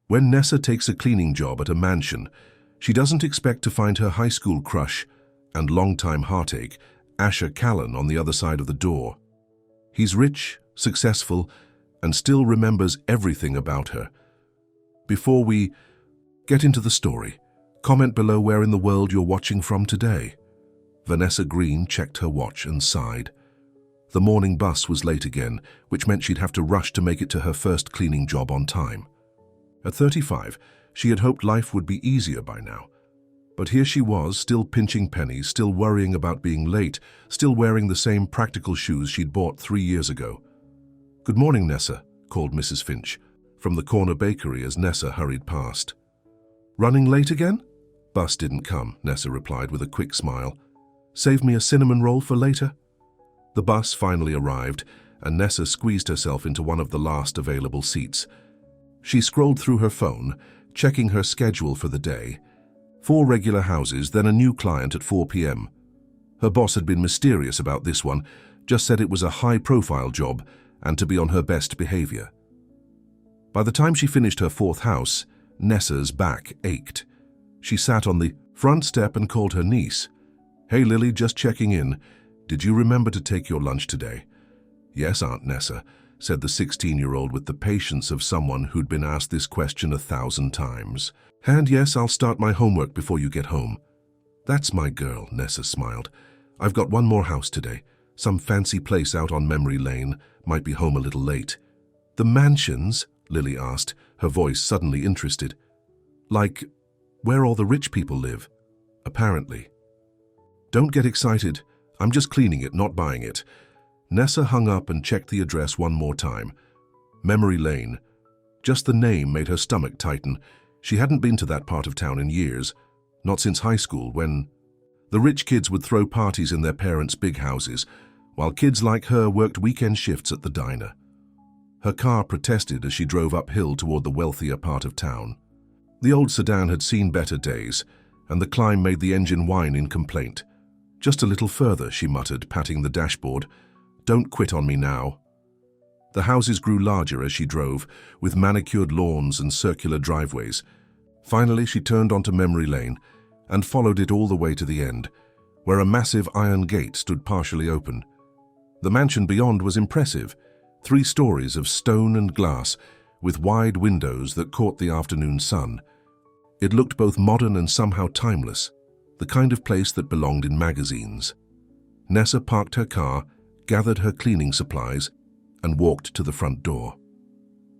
When Nessa takes a cleaning job at a mansion, she doesn't expect to find her high school crush and longtime heartache, Asher Callan, on the other side of the door. He's rich, successful, and still remembers everything about her. Before we get into the story, comment below where in the world you're watching from today. Vanessa Green checked her watch and sighed. The morning bus was late again, which meant she'd have to rush to make it to her first cleaning job on time. At 35, she had hoped life would be easier by now. But here she was, still pinching pennies, still worrying about being late, still wearing the same practical shoes she'd bought 3 years ago. "Good morning, Nessa," called Mrs. Finch from the corner bakery as Nessa hurried past. "Running late again?" "Bus didn't come," Nessa replied with a quick smile. "Save me a cinnamon roll for later?" The bus finally arrived, and Nessa squeezed herself into one of the last available seats. She scrolled through her phone, checking her schedule for the day. 4 regular houses, then a new client at 4 p.m. Her boss had been mysterious about this one, just said it was a high-profile job and to be on her best behavior. By the time she finished her 4th house, Nessa's back ached. She sat on the front step and called her niece. "Hey Lily, just checking in. Did you remember to take your lunch today?" "Yes, Aunt Nessa," said the 16-year-old with the patience of someone who'd been asked this question 1,000 times. "And yes, I'll start my homework before you get home." "That's my girl," Nessa smiled. "I've got one more house today. Some fancy place out on Memory Lane. Might be home a little late." "The mansions?" Lily asked, her voice suddenly interested. "Like where all the rich people live?" "Apparently." "Don't get excited. I'm just cleaning it, not buying it." Nessa hung up and checked the address one more time. Memory Lane. Just the name made her stomach tighten. She hadn't been to that part of town in years, not since high school, when the rich kids would throw parties in their parents' big houses, while kids like her worked weekend shifts at the diner. Her car protested as she drove uphill toward the wealthier part of town. The old sedan had seen better days, and the climb made the engine whine in complaint. "Just a little further," she muttered, patting the dashboard. "Don't quit on me now." The houses grew larger as she drove, with manicured lawns and circular driveways. Finally, she turned onto Memory Lane and followed it all the way to the end, where a massive iron gate stood partially open. The mansion beyond was impressive, 3 stories of stone and glass, with wide windows that caught the afternoon sun. It looked both modern and somehow timeless, the kind of place that belonged in magazines. Nessa parked her car, gathered her cleaning supplies, and walked to the front door.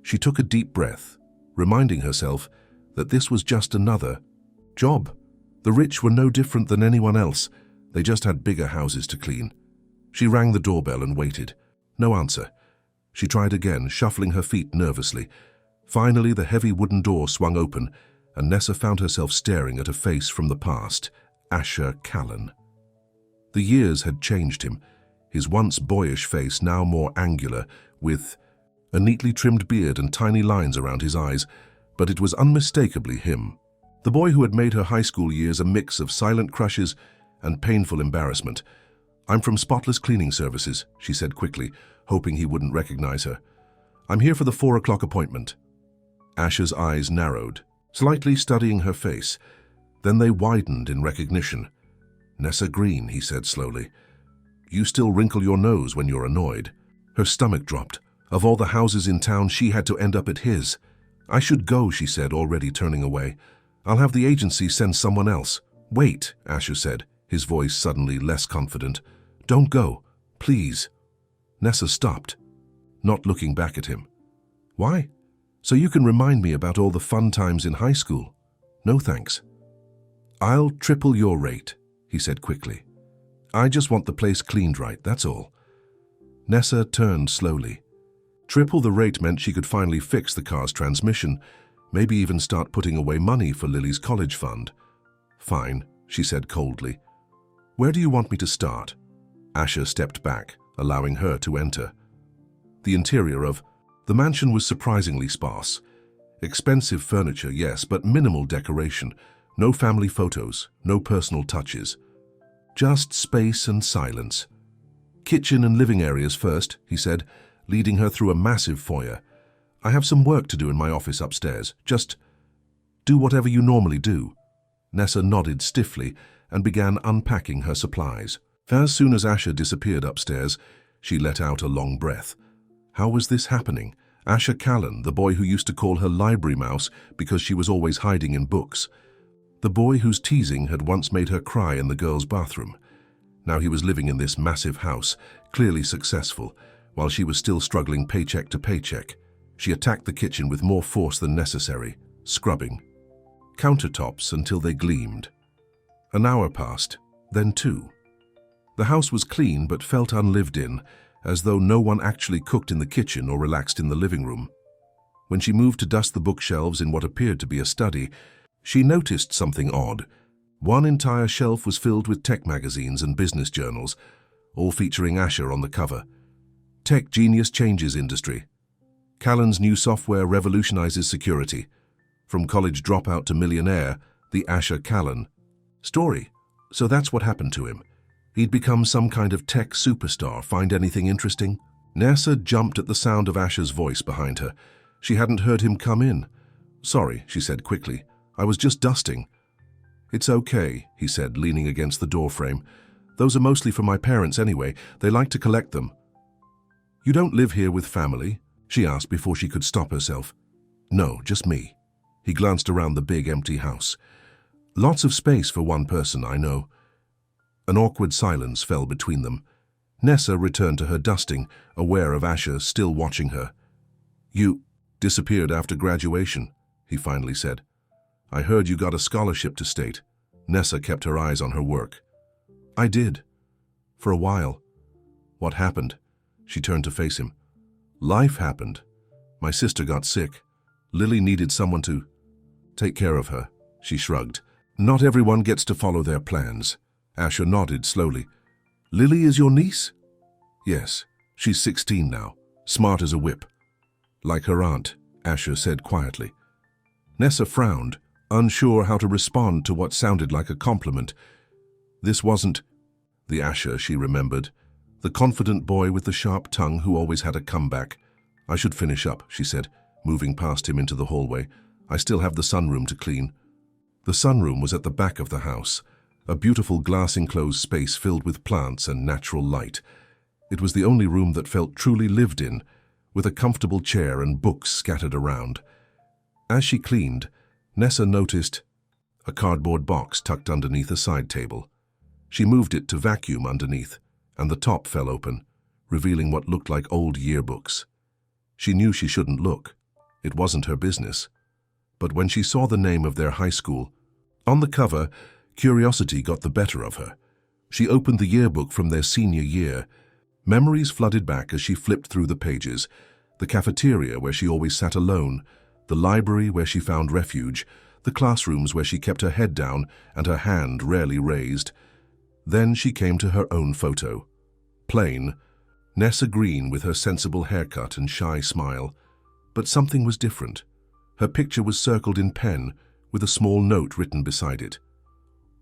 She took a deep breath, reminding herself that this was just another job. The rich were no different than anyone else. They just had bigger houses to clean. She rang the doorbell and waited. No answer. She tried again, shuffling her feet nervously. Finally, the heavy wooden door swung open, and Nessa found herself staring at a face from the past, Asher Callan. The years had changed him, his once boyish face now more angular, with a neatly trimmed beard and tiny lines around his eyes, but it was unmistakably him. The boy who had made her high school years a mix of silent crushes and painful embarrassment. "I'm from Spotless Cleaning Services," she said quickly, hoping he wouldn't recognize her. "I'm here for the 4 o'clock appointment." Asher's eyes narrowed, slightly studying her face. Then they widened in recognition. "Nessa Green," he said slowly. "You still wrinkle your nose when you're annoyed." Her stomach dropped. Of all the houses in town, she had to end up at his. "I should go," she said, already turning away. "I'll have the agency send someone else." "Wait," Asher said, his voice suddenly less confident. "Don't go, please." Nessa stopped, not looking back at him. "Why?" "So you can remind me about all the fun times in high school." "No thanks." "I'll triple your rate," he said quickly. "I just want the place cleaned right, that's all." Nessa turned slowly. Triple the rate meant she could finally fix the car's transmission, maybe even start putting away money for Lily's college fund. "Fine," she said coldly. "Where do you want me to start?" Asher stepped back, allowing her to enter. The interior of the mansion was surprisingly sparse. Expensive furniture, yes, but minimal decoration. No family photos, no personal touches. Just space and silence. "Kitchen and living areas first," he said, leading her through a massive foyer. I have some work to do in my office upstairs. Just do whatever you normally do." Nessa nodded stiffly and began unpacking her supplies. As soon as Asher disappeared upstairs, she let out a long breath. How was this happening? Asher Callan, the boy who used to call her library mouse because she was always hiding in books. The boy whose teasing had once made her cry in the girls' bathroom. Now he was living in this massive house, clearly successful, while she was still struggling paycheck to paycheck. She attacked the kitchen with more force than necessary, scrubbing countertops until they gleamed. An hour passed, then 2. The house was clean but felt unlived in, as though no one actually cooked in the kitchen or relaxed in the living room. When she moved to dust the bookshelves in what appeared to be a study, she noticed something odd. One entire shelf was filled with tech magazines and business journals, all featuring Asher on the cover. Tech Genius Changes Industry. Callan's new software revolutionizes security. From college dropout to millionaire, the Asher Callan story. So that's what happened to him. He'd become some kind of tech superstar. Find anything interesting? Nessa jumped at the sound of Asher's voice behind her. She hadn't heard him come in. "Sorry," she said quickly. "I was just dusting." "It's okay," he said, leaning against the doorframe. "Those are mostly for my parents anyway. They like to collect them." "You don't live here with family?" she asked before she could stop herself. "No, just me." He glanced around the big, empty house. "Lots of space for one person, I know." An awkward silence fell between them. Nessa returned to her dusting, aware of Asher still watching her. "You disappeared after graduation," he finally said. "I heard you got a scholarship to state." Nessa kept her eyes on her work. "I did. For a while." "What happened?" She turned to face him. "Life happened. My sister got sick. Lily needed someone to take care of her." She shrugged. "Not everyone gets to follow their plans." Asher nodded slowly. "Lily is your niece?" "Yes. She's 16 now, smart as a whip." "Like her aunt," Asher said quietly. Nessa frowned, unsure how to respond to what sounded like a compliment. This wasn't the Asher she remembered, the confident boy with the sharp tongue who always had a comeback. "I should finish up," she said, moving past him into the hallway. "I still have the sunroom to clean." The sunroom was at the back of the house, a beautiful glass-enclosed space filled with plants and natural light. It was the only room that felt truly lived in, with a comfortable chair and books scattered around. As she cleaned, Nessa noticed a cardboard box tucked underneath a side table. She moved it to vacuum underneath, and the top fell open, revealing what looked like old yearbooks. She knew she shouldn't look. It wasn't her business. But when she saw the name of their high school on the cover, curiosity got the better of her. She opened the yearbook from their senior year. Memories flooded back as she flipped through the pages. The cafeteria where she always sat alone, the library where she found refuge, the classrooms where she kept her head down and her hand rarely raised. Then she came to her own photo. Plain, Nessa Green with her sensible haircut and shy smile. But something was different. Her picture was circled in pen, with a small note written beside it.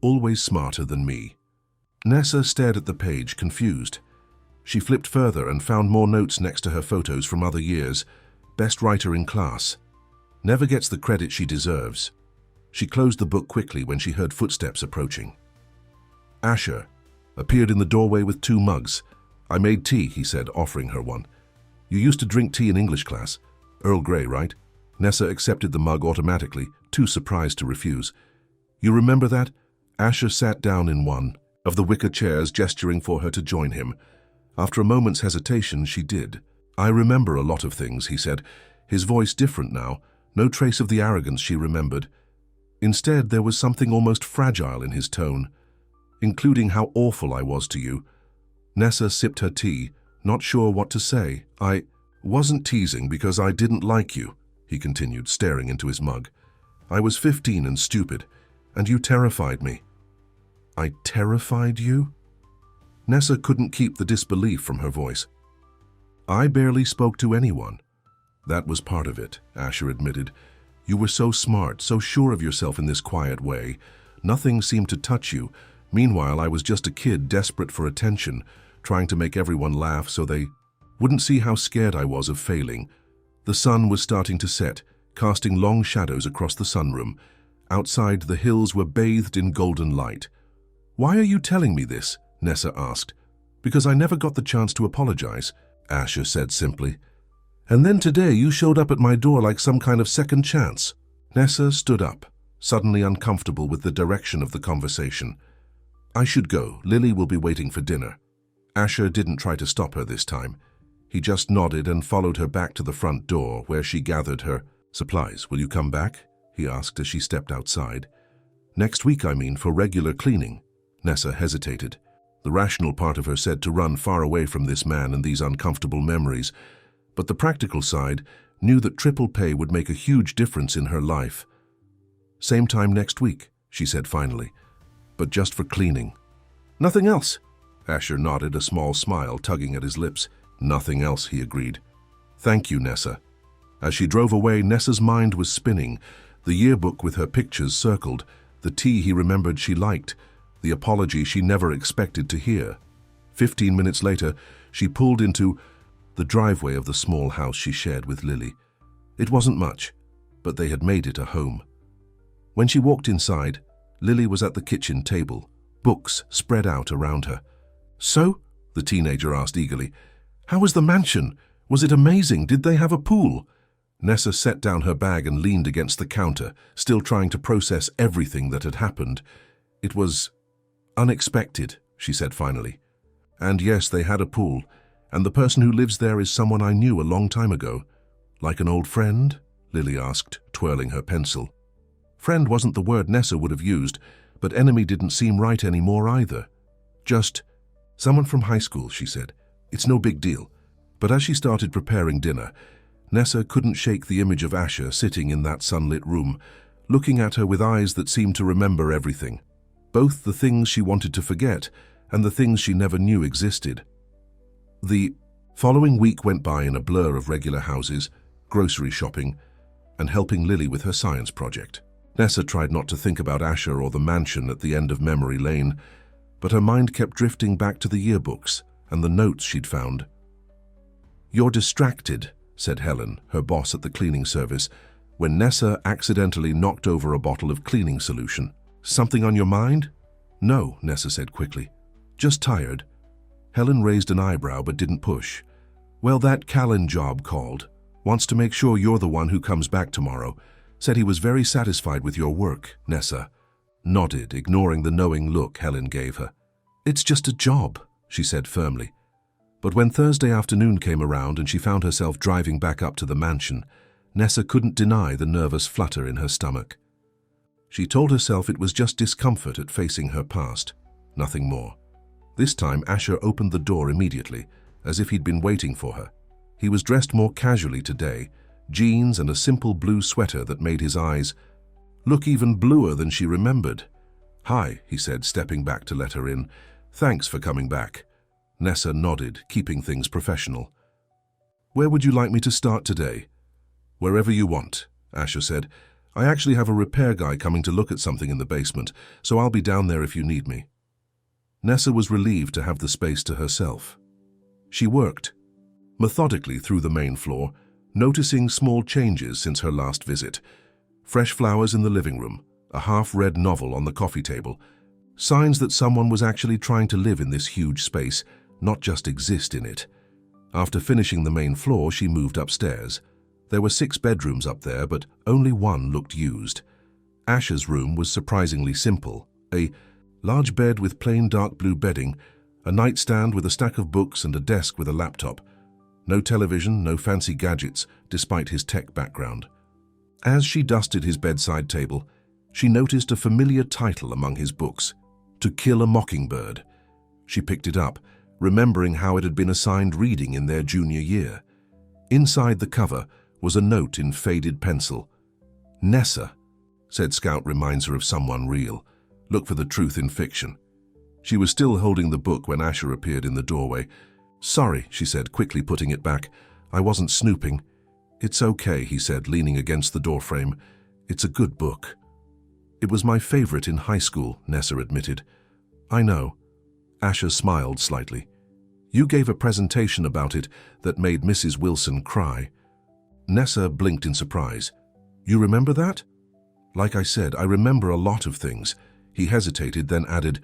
"Always smarter than me." Nessa stared at the page, confused. She flipped further and found more notes next to her photos from other years. Best writer in class. Never gets the credit she deserves. She closed the book quickly when she heard footsteps approaching. Asher appeared in the doorway with 2 mugs. "I made tea," he said, offering her one. "You used to drink tea in English class. Earl Grey, right?" Nessa accepted the mug automatically, too surprised to refuse. "You remember that?" Asher sat down in one of the wicker chairs, gesturing for her to join him. After a moment's hesitation, she did. "I remember a lot of things," he said, his voice different now, no trace of the arrogance she remembered. Instead, there was something almost fragile in his tone. "Including how awful I was to you." Nessa sipped her tea, not sure what to say. "I wasn't teasing because I didn't like you," he continued, staring into his mug. "I was 15 and stupid, and you terrified me." "I terrified you?" Nessa couldn't keep the disbelief from her voice. "I barely spoke to anyone." "That was part of it," Asher admitted. "You were so smart, so sure of yourself in this quiet way. Nothing seemed to touch you. Meanwhile, I was just a kid desperate for attention, trying to make everyone laugh so they wouldn't see how scared I was of failing. The sun was starting to set, casting long shadows across the sunroom. Outside, the hills were bathed in golden light. "Why are you telling me this?" Nessa asked. "Because I never got the chance to apologize," Asher said simply. "And then today you showed up at my door like some kind of second chance." Nessa stood up, suddenly uncomfortable with the direction of the conversation. "I should go. Lily will be waiting for dinner." Asher didn't try to stop her this time. He just nodded and followed her back to the front door, where she gathered her supplies. "Will you come back?" he asked as she stepped outside. "Next week, I mean, for regular cleaning." Nessa hesitated. The rational part of her said to run far away from this man and these uncomfortable memories, but the practical side knew that triple pay would make a huge difference in her life. "Same time next week," she said finally, "but just for cleaning." "Nothing else?" Asher nodded, a small smile tugging at his lips. "Nothing else," he agreed. "Thank you, Nessa." As she drove away, Nessa's mind was spinning. The yearbook with her pictures circled, the tea he remembered she liked, the apology she never expected to hear. 15 minutes later, she pulled into the driveway of the small house she shared with Lily. It wasn't much, but they had made it a home. When she walked inside, Lily was at the kitchen table, books spread out around her. "So?" the teenager asked eagerly. "How was the mansion? Was it amazing? Did they have a pool?" Nessa set down her bag and leaned against the counter, still trying to process everything that had happened. "It was unexpected," she said finally. "And yes, they had a pool, and the person who lives there is someone I knew a long time ago." "Like an old friend?" Lily asked, twirling her pencil. Friend wasn't the word Nessa would have used, but enemy didn't seem right anymore either. "Just someone from high school," she said. "It's no big deal." But as she started preparing dinner, Nessa couldn't shake the image of Asher sitting in that sunlit room, looking at her with eyes that seemed to remember everything. Both the things she wanted to forget and the things she never knew existed. The following week went by in a blur of regular houses, grocery shopping, and helping Lily with her science project. Nessa tried not to think about Asher or the mansion at the end of memory lane, but her mind kept drifting back to the yearbooks and the notes she'd found. "You're distracted," said Helen, her boss at the cleaning service, when Nessa accidentally knocked over a bottle of cleaning solution. "Something on your mind?" "No," Nessa said quickly. "Just tired." Helen raised an eyebrow but didn't push. "Well, that Callan job called. Wants to make sure you're the one who comes back tomorrow. Said he was very satisfied with your work." Nessa nodded, ignoring the knowing look Helen gave her. "It's just a job," she said firmly. But when Thursday afternoon came around and she found herself driving back up to the mansion, Nessa couldn't deny the nervous flutter in her stomach. She told herself it was just discomfort at facing her past, nothing more. This time Asher opened the door immediately, as if he'd been waiting for her. He was dressed more casually today, jeans and a simple blue sweater that made his eyes look even bluer than she remembered. "Hi," he said, stepping back to let her in. "Thanks for coming back." Nessa nodded, keeping things professional. "Where would you like me to start today?" "Wherever you want," Asher said. "I actually have a repair guy coming to look at something in the basement, so I'll be down there if you need me." Nessa was relieved to have the space to herself. She worked methodically through the main floor, noticing small changes since her last visit. Fresh flowers in the living room, a half-read novel on the coffee table, signs that someone was actually trying to live in this huge space, not just exist in it. After finishing the main floor, she moved upstairs. There were 6 bedrooms up there, but only one looked used. Asher's room was surprisingly simple. A large bed with plain dark blue bedding, a nightstand with a stack of books and a desk with a laptop. No television, no fancy gadgets, despite his tech background. As she dusted his bedside table, she noticed a familiar title among his books, To Kill a Mockingbird. She picked it up, remembering how it had been assigned reading in their junior year. Inside the cover was a note in faded pencil. "Nessa," said Scout, reminds her of someone real. Look for the truth in fiction. She was still holding the book when Asher appeared in the doorway. "Sorry," she said, quickly putting it back. "I wasn't snooping." "It's okay," he said, leaning against the doorframe. "It's a good book." "It was my favorite in high school," Nessa admitted. "I know." Asher smiled slightly. "You gave a presentation about it that made Mrs. Wilson cry." Nessa blinked in surprise. You remember that? Like I said, I remember a lot of things. He hesitated, then added,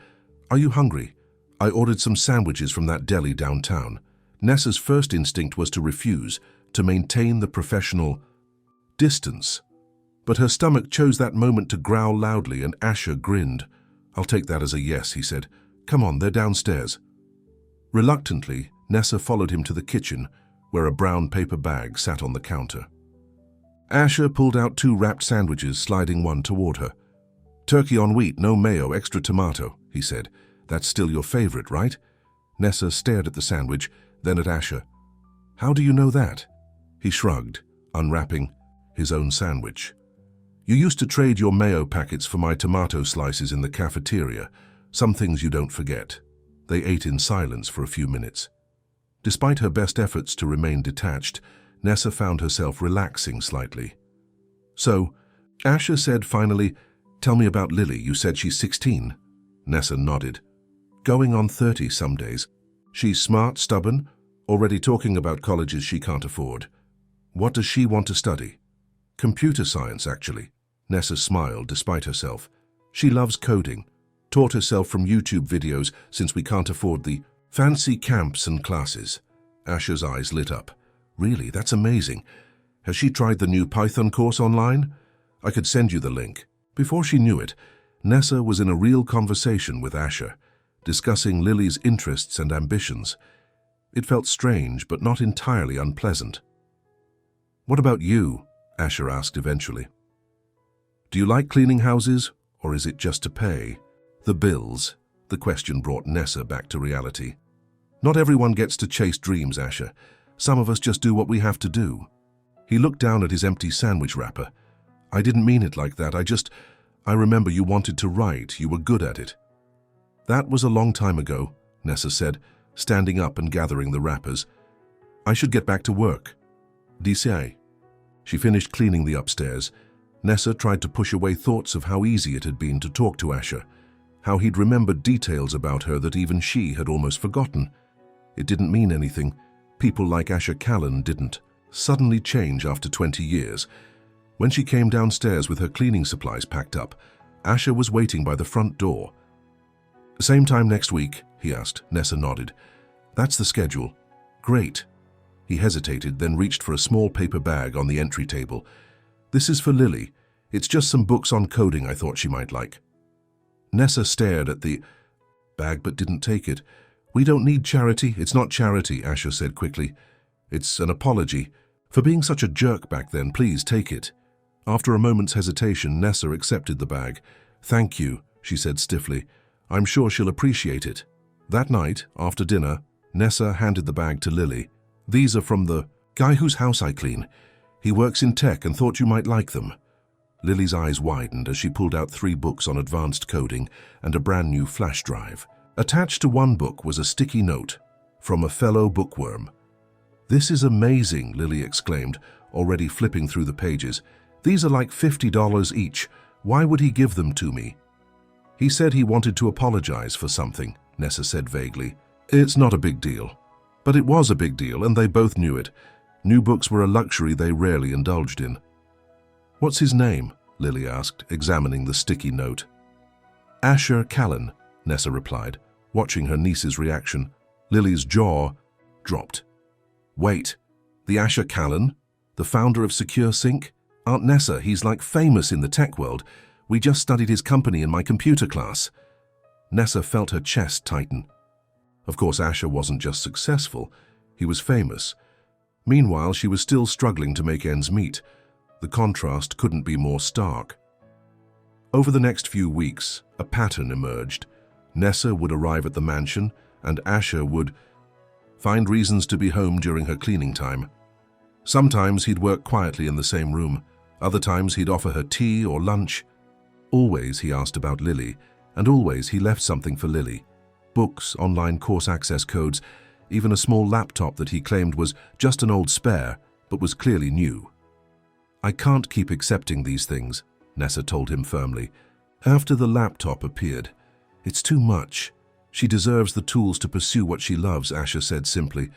Are you hungry? I ordered some sandwiches from that deli downtown. Nessa's first instinct was to refuse, to maintain the professional distance. But her stomach chose that moment to growl loudly, and Asher grinned. I'll take that as a yes, he said. Come on, they're downstairs. Reluctantly, Nessa followed him to the kitchen, where a brown paper bag sat on the counter. Asher pulled out 2 wrapped sandwiches, sliding one toward her. Turkey on wheat, no mayo, extra tomato, he said. That's still your favorite, right? Nessa stared at the sandwich, then at Asher. How do you know that? He shrugged, unwrapping his own sandwich. You used to trade your mayo packets for my tomato slices in the cafeteria. Some things you don't forget. They ate in silence for a few minutes. Despite her best efforts to remain detached, Nessa found herself relaxing slightly. So, Asher said finally, Tell me about Lily. You said she's 16. Nessa nodded. Going on 30 some days. She's smart, stubborn, already talking about colleges she can't afford. What does she want to study? Computer science, actually. Nessa smiled despite herself. She loves coding. Taught herself from YouTube videos since we can't afford the fancy camps and classes. Asher's eyes lit up. Really, that's amazing. Has she tried the new Python course online? I could send you the link. Before she knew it, Nessa was in a real conversation with Asher, discussing Lily's interests and ambitions. It felt strange, but not entirely unpleasant. What about you? Asher asked eventually. Do you like cleaning houses, or is it just to pay the bills? The question brought Nessa back to reality. Not everyone gets to chase dreams, Asher. Some of us just do what we have to do. He looked down at his empty sandwich wrapper. I didn't mean it like that. I remember you wanted to write. You were good at it. That was a long time ago, Nessa said, standing up and gathering the wrappers. I should get back to work. Dice. She finished cleaning the upstairs. Nessa tried to push away thoughts of how easy it had been to talk to Asher, how he'd remembered details about her that even she had almost forgotten. It didn't mean anything. People like Asher Callan didn't suddenly change after 20 years. When she came downstairs with her cleaning supplies packed up, Asher was waiting by the front door. Same time next week, he asked. Nessa nodded. That's the schedule. Great. He hesitated, then reached for a small paper bag on the entry table. This is for Lily. It's just some books on coding I thought she might like. Nessa stared at the bag but didn't take it. We don't need charity. It's not charity, Asher said quickly. It's an apology. For being such a jerk back then, please take it. After a moment's hesitation, Nessa accepted the bag. Thank you, she said stiffly. I'm sure she'll appreciate it. That night, after dinner, Nessa handed the bag to Lily. These are from the guy whose house I clean. He works in tech and thought you might like them. Lily's eyes widened as she pulled out 3 books on advanced coding and a brand new flash drive. Attached to one book was a sticky note from a fellow bookworm. This is amazing, Lily exclaimed, already flipping through the pages. These are like $50 each. Why would he give them to me? He said he wanted to apologize for something, Nessa said vaguely. It's not a big deal. But it was a big deal, and they both knew it. New books were a luxury they rarely indulged in. What's his name? Lily asked, examining the sticky note. Asher Callan, Nessa replied, watching her niece's reaction. Lily's jaw dropped. Wait, the Asher Callan? The founder of Secure Sync? Aunt Nessa, he's like famous in the tech world. We just studied his company in my computer class. Nessa felt her chest tighten. Of course, Asher wasn't just successful, he was famous. Meanwhile, she was still struggling to make ends meet. The contrast couldn't be more stark. Over the next few weeks, a pattern emerged. Nessa would arrive at the mansion, and Asher would find reasons to be home during her cleaning time. Sometimes he'd work quietly in the same room. Other times he'd offer her tea or lunch. Always he asked about Lily, and always he left something for Lily. Books, online course access codes, even a small laptop that he claimed was just an old spare, but was clearly new. I can't keep accepting these things, Nessa told him firmly. After the laptop appeared, it's too much. She deserves the tools to pursue what she loves, Asher said simply.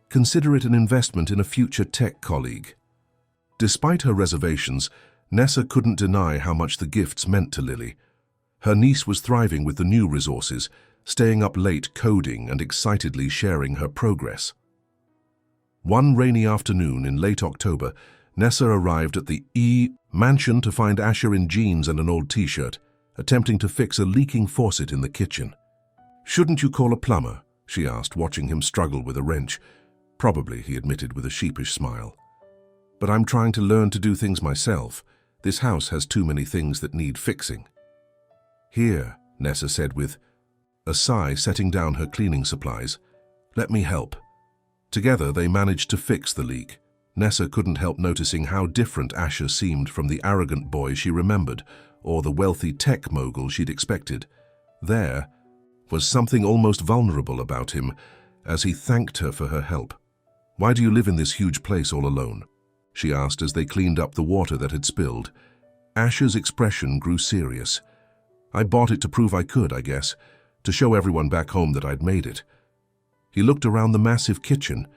Consider it an investment in a future tech colleague. Despite her reservations, Nessa couldn't deny how much the gifts meant to Lily. Her niece was thriving with the new resources, staying up late coding and excitedly sharing her progress. One rainy afternoon in late October, Nessa arrived at the mansion to find Asher in jeans and an old t-shirt, attempting to fix a leaking faucet in the kitchen. "Shouldn't you call a plumber?" she asked, watching him struggle with a wrench. "Probably," he admitted with a sheepish smile. "But I'm trying to learn to do things myself. This house has too many things that need fixing." "Here," Nessa said with a sigh, setting down her cleaning supplies. "Let me help." Together they managed to fix the leak. Nessa couldn't help noticing how different Asher seemed from the arrogant boy she remembered, or the wealthy tech mogul she'd expected. There was something almost vulnerable about him as he thanked her for her help. "Why do you live in this huge place all alone?" she asked as they cleaned up the water that had spilled. Asher's expression grew serious. "I bought it to prove I could, I guess, to show everyone back home that I'd made it." He looked around the massive kitchen.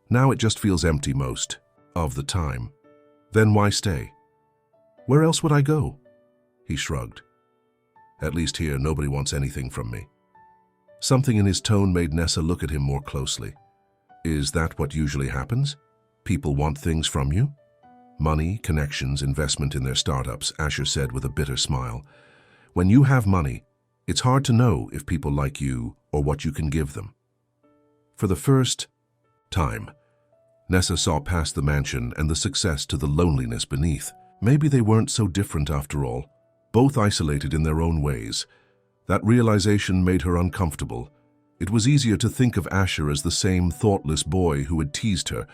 "Now it just feels empty most of the time." "Then why stay?" "Where else would I go?" He shrugged. "At least here nobody wants anything from me." Something in his tone made Nessa look at him more closely. "Is that what usually happens? People want things from you?" "Money, connections, investment in their startups," Asher said with a bitter smile. "When you have money, it's hard to know if people like you or what you can give them." For the first time, Nessa saw past the mansion and the success to the loneliness beneath. Maybe they weren't so different after all, both isolated in their own ways. That realization made her uncomfortable. It was easier to think of Asher as the same thoughtless boy who had teased her,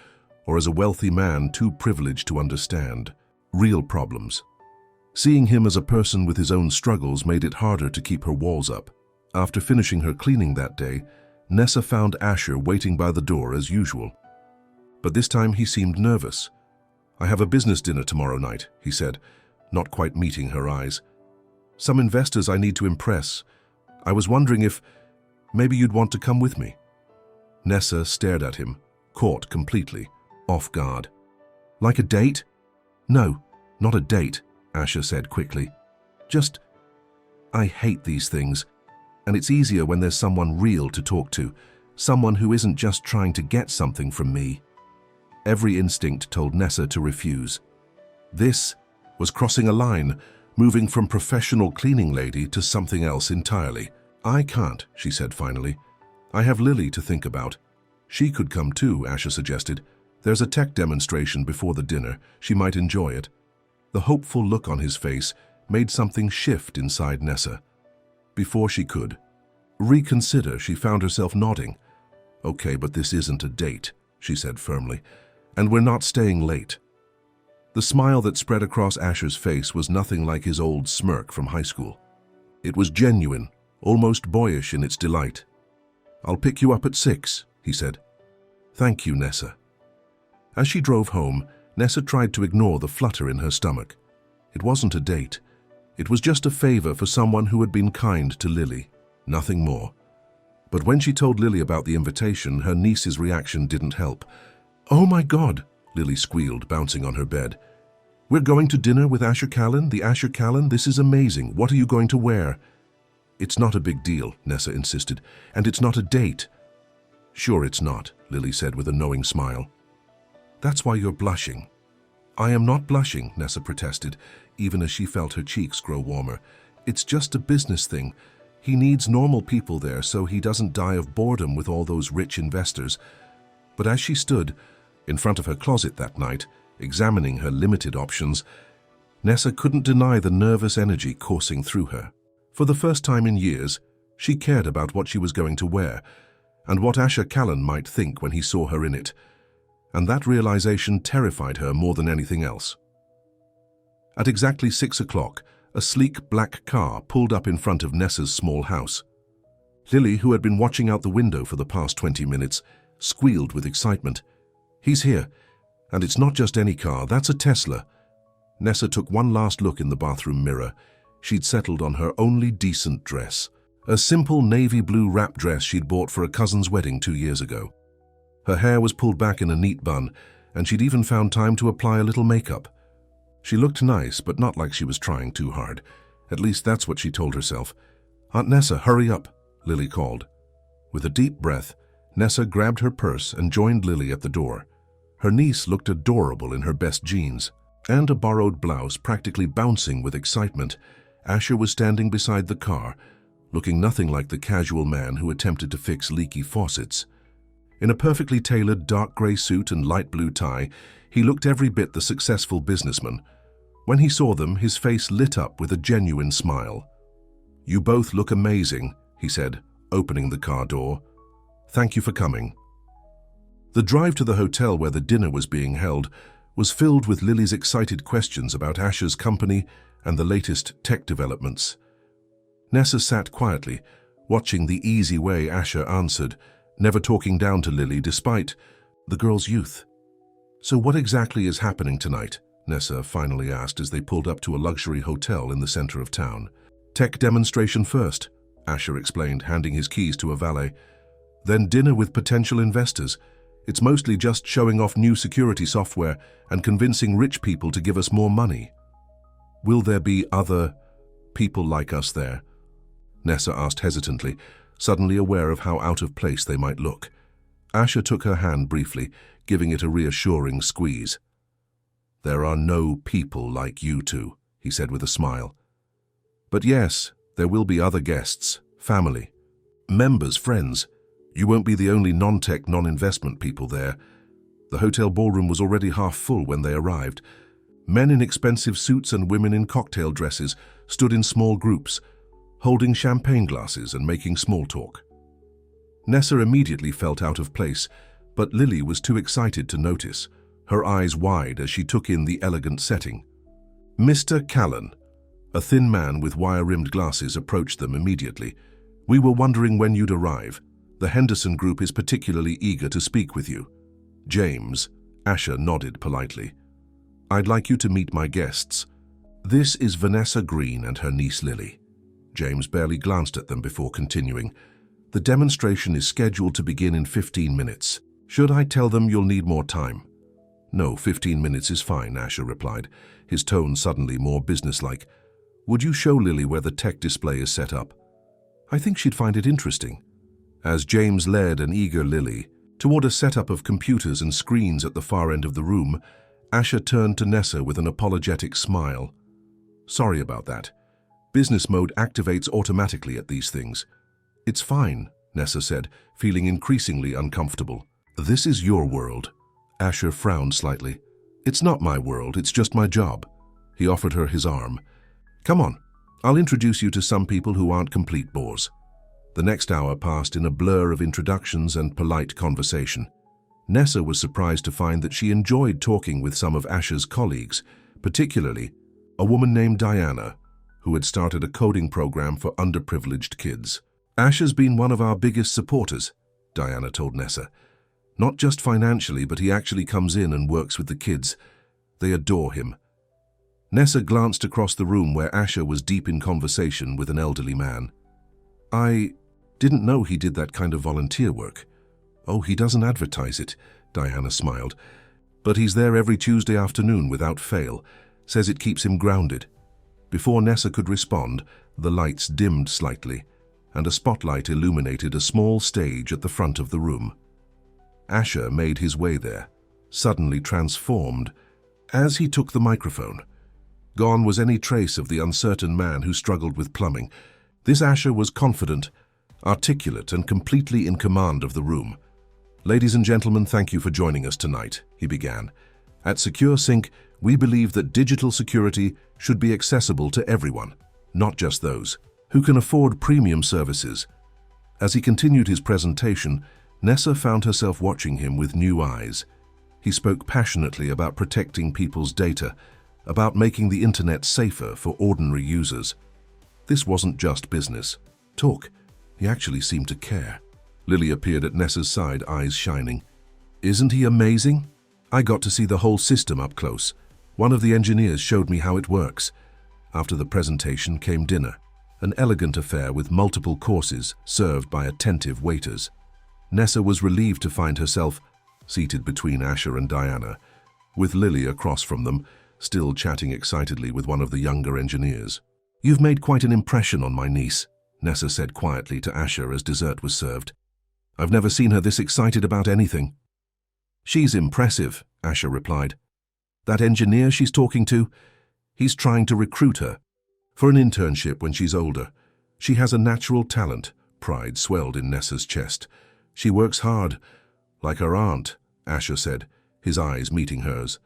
or as a wealthy man too privileged to understand real problems. Seeing him as a person with his own struggles made it harder to keep her walls up. After finishing her cleaning that day, Nessa found Asher waiting by the door as usual. But this time he seemed nervous. "I have a business dinner tomorrow night," he said, not quite meeting her eyes. "Some investors I need to impress. I was wondering if maybe you'd want to come with me." Nessa stared at him, caught completely off guard. "Like a date?" "No, not a date," Asher said quickly. "Just, I hate these things, and it's easier when there's someone real to talk to, someone who isn't just trying to get something from me." Every instinct told Nessa to refuse. This was crossing a line, moving from professional cleaning lady to something else entirely. "I can't," she said finally. "I have Lily to think about." "She could come too," Asher suggested. "There's a tech demonstration before the dinner. She might enjoy it." The hopeful look on his face made something shift inside Nessa. Before she could reconsider, she found herself nodding. "Okay, but this isn't a date," she said firmly. "And we're not staying late." The smile that spread across Asher's face was nothing like his old smirk from high school. It was genuine, almost boyish in its delight. "I'll pick you up at 6, he said. "Thank you, Nessa." As she drove home, Nessa tried to ignore the flutter in her stomach. It wasn't a date. It was just a favor for someone who had been kind to Lily, nothing more. But when she told Lily about the invitation, her niece's reaction didn't help. "Oh my God," Lily squealed, bouncing on her bed. "We're going to dinner with Asher Callan, the Asher Callan? This is amazing. What are you going to wear?" "It's not a big deal," Nessa insisted, "and it's not a date." "Sure it's not," Lily said with a knowing smile. "That's why you're blushing." "I am not blushing," Nessa protested, even as she felt her cheeks grow warmer. "It's just a business thing. He needs normal people there so he doesn't die of boredom with all those rich investors." But as she stood in front of her closet that night, examining her limited options, Nessa couldn't deny the nervous energy coursing through her. For the first time in years, she cared about what she was going to wear, and what Asher Callan might think when he saw her in it. And that realization terrified her more than anything else. At exactly 6 o'clock, a sleek black car pulled up in front of Nessa's small house. Lily, who had been watching out the window for the past 20 minutes, squealed with excitement. "He's here. And it's not just any car, that's a Tesla." Nessa took one last look in the bathroom mirror. She'd settled on her only decent dress, a simple navy blue wrap dress she'd bought for a cousin's wedding 2 years ago. Her hair was pulled back in a neat bun, and she'd even found time to apply a little makeup. She looked nice, but not like she was trying too hard. At least that's what she told herself. "Aunt Nessa, hurry up," Lily called. With a deep breath, Nessa grabbed her purse and joined Lily at the door. Her niece looked adorable in her best jeans and a borrowed blouse, practically bouncing with excitement. Asher was standing beside the car, looking nothing like the casual man who attempted to fix leaky faucets. In a perfectly tailored dark gray suit and light blue tie, he looked every bit the successful businessman. When he saw them, his face lit up with a genuine smile. "You both look amazing," he said, opening the car door. "Thank you for coming." The drive to the hotel where the dinner was being held was filled with Lily's excited questions about Asher's company and the latest tech developments. Nessa sat quietly, watching the easy way Asher answered, never talking down to Lily despite the girl's youth. "So what exactly is happening tonight?" Nessa finally asked as they pulled up to a luxury hotel in the center of town. "Tech demonstration first," Asher explained, handing his keys to a valet. "Then dinner with potential investors. It's mostly just showing off new security software and convincing rich people to give us more money." "Will there be other people like us there?" Nessa asked hesitantly, suddenly aware of how out of place they might look. Asher took her hand briefly, giving it a reassuring squeeze. "There are no people like you two," he said with a smile. "But yes, there will be other guests, family, members, friends. You won't be the only non-tech, non-investment people there." The hotel ballroom was already half full when they arrived. Men in expensive suits and women in cocktail dresses stood in small groups, holding champagne glasses and making small talk. Nessa immediately felt out of place, but Lily was too excited to notice, her eyes wide as she took in the elegant setting. "Mr. Callan," a thin man with wire-rimmed glasses, approached them immediately. "We were wondering when you'd arrive. The Henderson Group is particularly eager to speak with you." "James," Asher nodded politely. "I'd like you to meet my guests. This is Vanessa Green and her niece Lily." James barely glanced at them before continuing. "The demonstration is scheduled to begin in 15 minutes. Should I tell them you'll need more time?" "No, 15 minutes is fine," Asher replied, his tone suddenly more businesslike. "Would you show Lily where the tech display is set up? I think she'd find it interesting." As James led an eager Lily toward a setup of computers and screens at the far end of the room, Asher turned to Nessa with an apologetic smile. "Sorry about that. Business mode activates automatically at these things." "It's fine," Nessa said, feeling increasingly uncomfortable. "This is your world." Asher frowned slightly. "It's not my world, it's just my job." He offered her his arm. "Come on, I'll introduce you to some people who aren't complete bores." The next hour passed in a blur of introductions and polite conversation. Nessa was surprised to find that she enjoyed talking with some of Asher's colleagues, particularly a woman named Diana, who had started a coding program for underprivileged kids. "Asher's been one of our biggest supporters," Diana told Nessa. "Not just financially, but he actually comes in and works with the kids. They adore him." Nessa glanced across the room where Asher was deep in conversation with an elderly man. "I didn't know he did that kind of volunteer work." "Oh, he doesn't advertise it," Diana smiled. "But he's there every Tuesday afternoon without fail. Says it keeps him grounded." Before Nessa could respond, the lights dimmed slightly, and a spotlight illuminated a small stage at the front of the room. Asher made his way there, suddenly transformed, as he took the microphone. Gone was any trace of the uncertain man who struggled with plumbing. This Asher was confident, articulate, and completely in command of the room. "Ladies and gentlemen, thank you for joining us tonight," he began. "At SecureSync, we believe that digital security should be accessible to everyone, not just those who can afford premium services." As he continued his presentation, Nessa found herself watching him with new eyes. He spoke passionately about protecting people's data, about making the internet safer for ordinary users. This wasn't just business talk. He actually seemed to care. Lily appeared at Nessa's side, eyes shining. "Isn't he amazing? I got to see the whole system up close. One of the engineers showed me how it works." After the presentation came dinner, an elegant affair with multiple courses served by attentive waiters. Nessa was relieved to find herself seated between Asher and Diana, with Lily across from them, still chatting excitedly with one of the younger engineers. "You've made quite an impression on my niece," Nessa said quietly to Asher as dessert was served. "I've never seen her this excited about anything." "She's impressive," Asher replied. "That engineer she's talking to, he's trying to recruit her for an internship when she's older. She has a natural talent." Pride swelled in Nessa's chest. "She works hard, like her aunt," Asher said, his eyes meeting hers.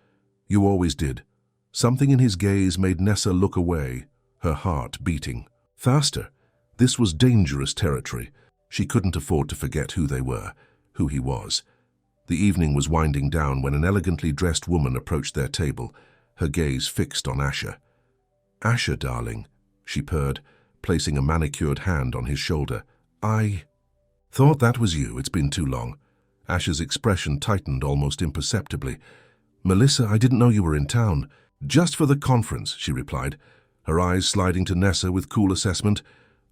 "You always did." Something in his gaze made Nessa look away, her heart beating faster. This was dangerous territory. She couldn't afford to forget who they were, who he was. The evening was winding down when an elegantly dressed woman approached their table, her gaze fixed on Asher. "Asher, darling," she purred, placing a manicured hand on his shoulder. "I thought that was you. It's been too long." Asher's expression tightened almost imperceptibly. "Melissa, I didn't know you were in town." "Just for the conference," she replied, her eyes sliding to Nessa with cool assessment.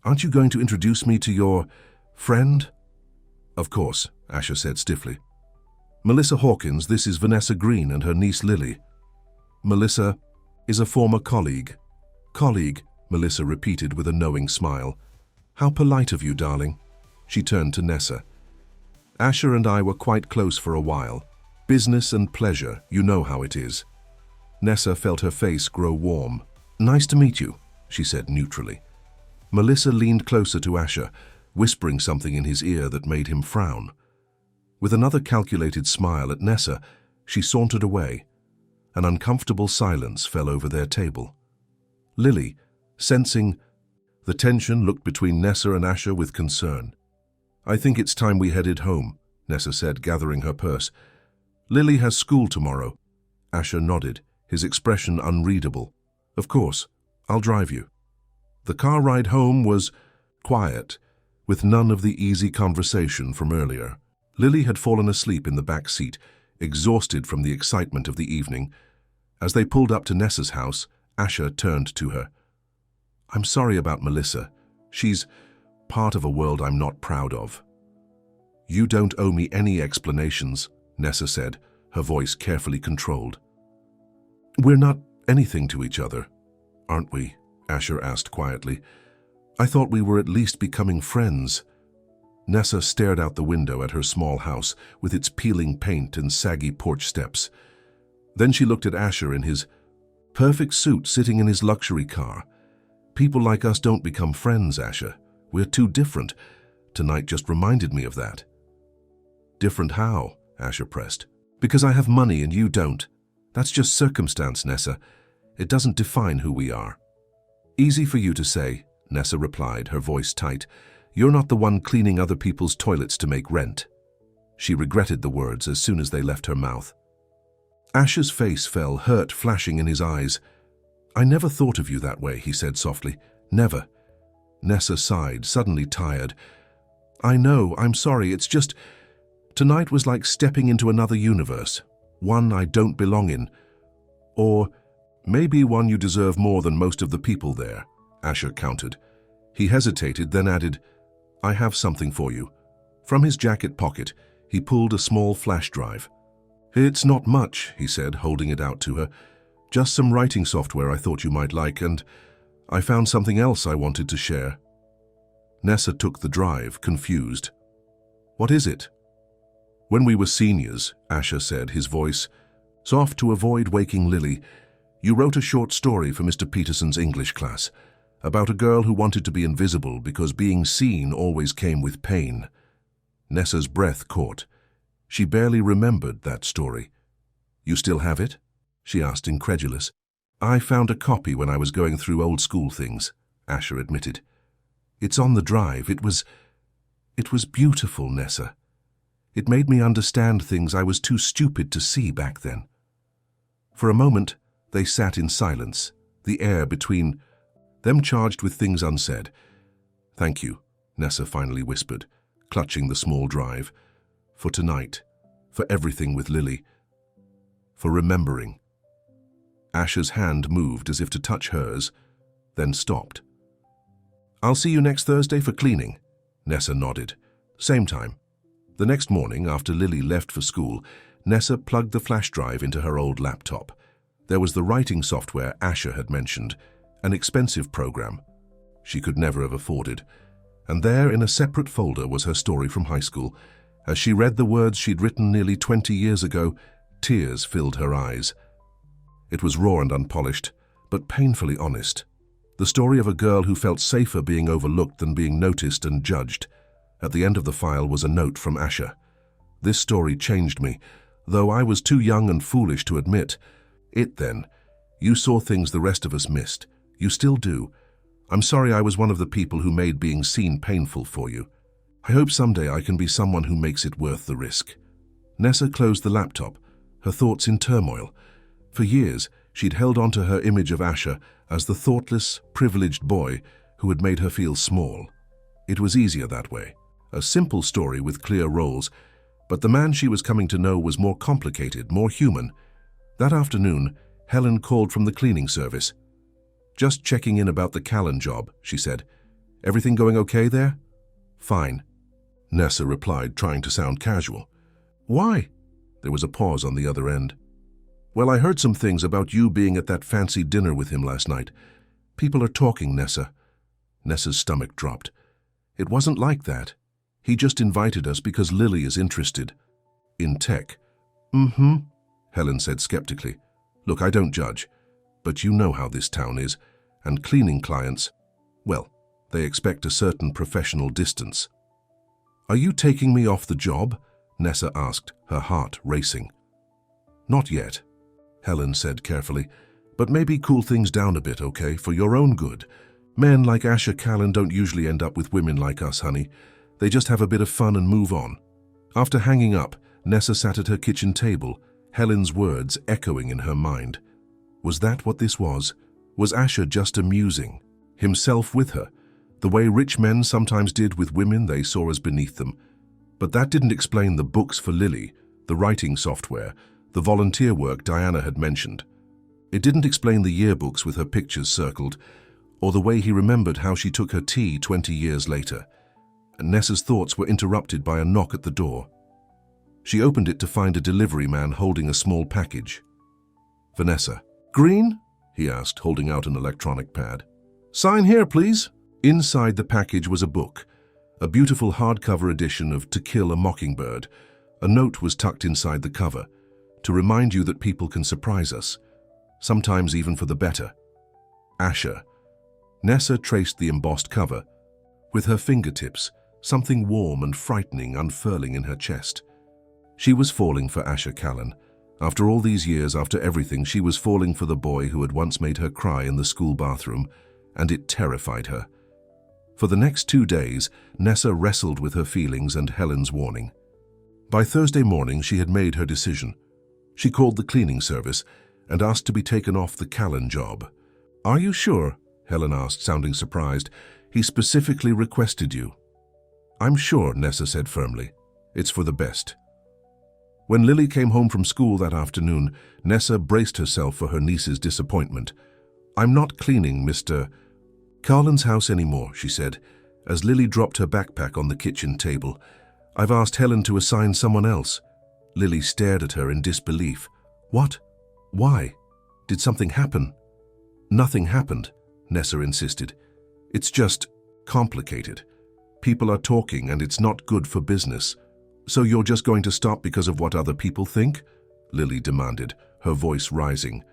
"Aren't you going to introduce me to your friend?" "Of course," Asher said stiffly. "Melissa Hawkins, this is Vanessa Green and her niece Lily." "Melissa is a former colleague." "Colleague," Melissa repeated with a knowing smile. "How polite of you, darling." She turned to Nessa. "Asher and I were quite close for a while. Business and pleasure, you know how it is." Nessa felt her face grow warm. "Nice to meet you," she said neutrally. Melissa leaned closer to Asher, whispering something in his ear that made him frown. With another calculated smile at Nessa, she sauntered away. An uncomfortable silence fell over their table. Lily, sensing the tension, looked between Nessa and Asher with concern. "I think it's time we headed home," Nessa said, gathering her purse. "Lily has school tomorrow." Asher nodded, his expression unreadable. "Of course, I'll drive you." The car ride home was quiet, with none of the easy conversation from earlier. Lily had fallen asleep in the back seat, exhausted from the excitement of the evening. As they pulled up to Nessa's house, Asher turned to her. "I'm sorry about Melissa. She's part of a world I'm not proud of." "You don't owe me any explanations," Nessa said, her voice carefully controlled. "We're not anything to each other, aren't we?" Asher asked quietly. "I thought we were at least becoming friends." Nessa stared out the window at her small house with its peeling paint and saggy porch steps. Then she looked at Asher in his perfect suit sitting in his luxury car. "People like us don't become friends, Asher. We're too different. Tonight just reminded me of that." "Different how?" Asher pressed. "Because I have money and you don't. That's just circumstance, Nessa. It doesn't define who we are." "Easy for you to say," Nessa replied, her voice tight. "You're not the one cleaning other people's toilets to make rent." She regretted the words as soon as they left her mouth. Asher's face fell, hurt flashing in his eyes. "I never thought of you that way," he said softly. "Never." Nessa sighed, suddenly tired. "I know, I'm sorry, it's just... Tonight was like stepping into another universe, one I don't belong in. Or maybe one you deserve more than most of the people there," Asher countered. He hesitated, then added, "I have something for you." From his jacket pocket, he pulled a small flash drive. "It's not much," he said, holding it out to her. "Just some writing software I thought you might like, and I found something else I wanted to share." Nessa took the drive, confused. "What is it?" "When we were seniors," Asher said, his voice soft to avoid waking Lily, "you wrote a short story for Mr. Peterson's English class about a girl who wanted to be invisible because being seen always came with pain." Nessa's breath caught. She barely remembered that story. "You still have it?" she asked, incredulous. "I found a copy when I was going through old school things," Asher admitted. "It's on the drive. It was beautiful, Nessa. It made me understand things I was too stupid to see back then." For a moment, they sat in silence, the air between them charged with things unsaid. "Thank you," Nessa finally whispered, clutching the small drive. "For tonight, for everything with Lily, for remembering." Asher's hand moved as if to touch hers, then stopped. "I'll see you next Thursday for cleaning," Nessa nodded. "Same time." The next morning, after Lily left for school, Nessa plugged the flash drive into her old laptop. There was the writing software Asher had mentioned, an expensive program she could never have afforded. And there, in a separate folder, was her story from high school. As she read the words she'd written nearly 20 years ago, tears filled her eyes. It was raw and unpolished, but painfully honest. The story of a girl who felt safer being overlooked than being noticed and judged. At the end of the file was a note from Asher. This story changed me, though I was too young and foolish to admit. Then, you saw things the rest of us missed. You still do. I'm sorry I was one of the people who made being seen painful for you. I hope someday I can be someone who makes it worth the risk. Nessa closed the laptop, her thoughts in turmoil. For years, she'd held on to her image of Asher as the thoughtless, privileged boy who had made her feel small. It was easier that way. A simple story with clear roles, but the man she was coming to know was more complicated, more human. That afternoon, Helen called from the cleaning service. "Just checking in about the Callan job," she said. "Everything going okay there?" "Fine," Nessa replied, trying to sound casual. "Why?" There was a pause on the other end. "Well, I heard some things about you being at that fancy dinner with him last night. People are talking, Nessa." Nessa's stomach dropped. "It wasn't like that. He just invited us because Lily is interested." "In tech?" "Mm-hmm," Helen said skeptically. "Look, I don't judge, but you know how this town is, and cleaning clients, well, they expect a certain professional distance." "Are you taking me off the job?" Nessa asked, her heart racing. "Not yet," Helen said carefully, "but maybe cool things down a bit, okay, for your own good. Men like Asher Callan don't usually end up with women like us, honey. They just have a bit of fun and move on." After hanging up, Nessa sat at her kitchen table, Helen's words echoing in her mind. Was that what this was? Was Asher just amusing himself with her, the way rich men sometimes did with women they saw as beneath them? But that didn't explain the books for Lily, the writing software, the volunteer work Diana had mentioned. It didn't explain the yearbooks with her pictures circled, or the way he remembered how she took her tea 20 years later. Nessa's thoughts were interrupted by a knock at the door. She opened it to find a delivery man holding a small package. "Vanessa." "Green?" he asked, holding out an electronic pad. "Sign here, please." Inside the package was a book, a beautiful hardcover edition of To Kill a Mockingbird. A note was tucked inside the cover, to remind you that people can surprise us, sometimes even for the better. Asher. Nessa traced the embossed cover. With her fingertips, something warm and frightening unfurling in her chest. She was falling for Asher Callan. After all these years, after everything, she was falling for the boy who had once made her cry in the school bathroom, and it terrified her. For the next 2 days, Nessa wrestled with her feelings and Helen's warning. By Thursday morning, she had made her decision. She called the cleaning service and asked to be taken off the Callan job. "Are you sure?" Helen asked, sounding surprised. "He specifically requested you." "I'm sure," Nessa said firmly. "It's for the best." When Lily came home from school that afternoon, Nessa braced herself for her niece's disappointment. "I'm not cleaning Mr. Carlin's house anymore," she said, as Lily dropped her backpack on the kitchen table. "I've asked Helen to assign someone else." Lily stared at her in disbelief. "What? Why? Did something happen?" "Nothing happened," Nessa insisted. "It's just complicated. People are talking and it's not good for business." "So you're just going to stop because of what other people think?" Lily demanded, her voice rising.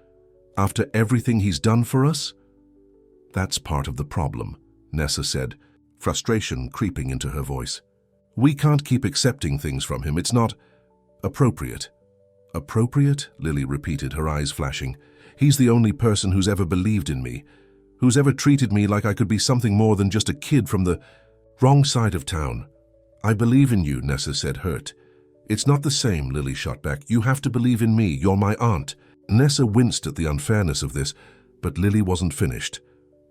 "After everything he's done for us?" "That's part of the problem," Nessa said, frustration creeping into her voice. "We can't keep accepting things from him. It's not appropriate." "Appropriate?" Lily repeated, her eyes flashing. "He's the only person who's ever believed in me, who's ever treated me like I could be something more than just a kid from the wrong side of town." "I believe in you," Nessa said, hurt. "It's not the same," Lily shot back. "You have to believe in me. You're my aunt." Nessa winced at the unfairness of this, but Lily wasn't finished.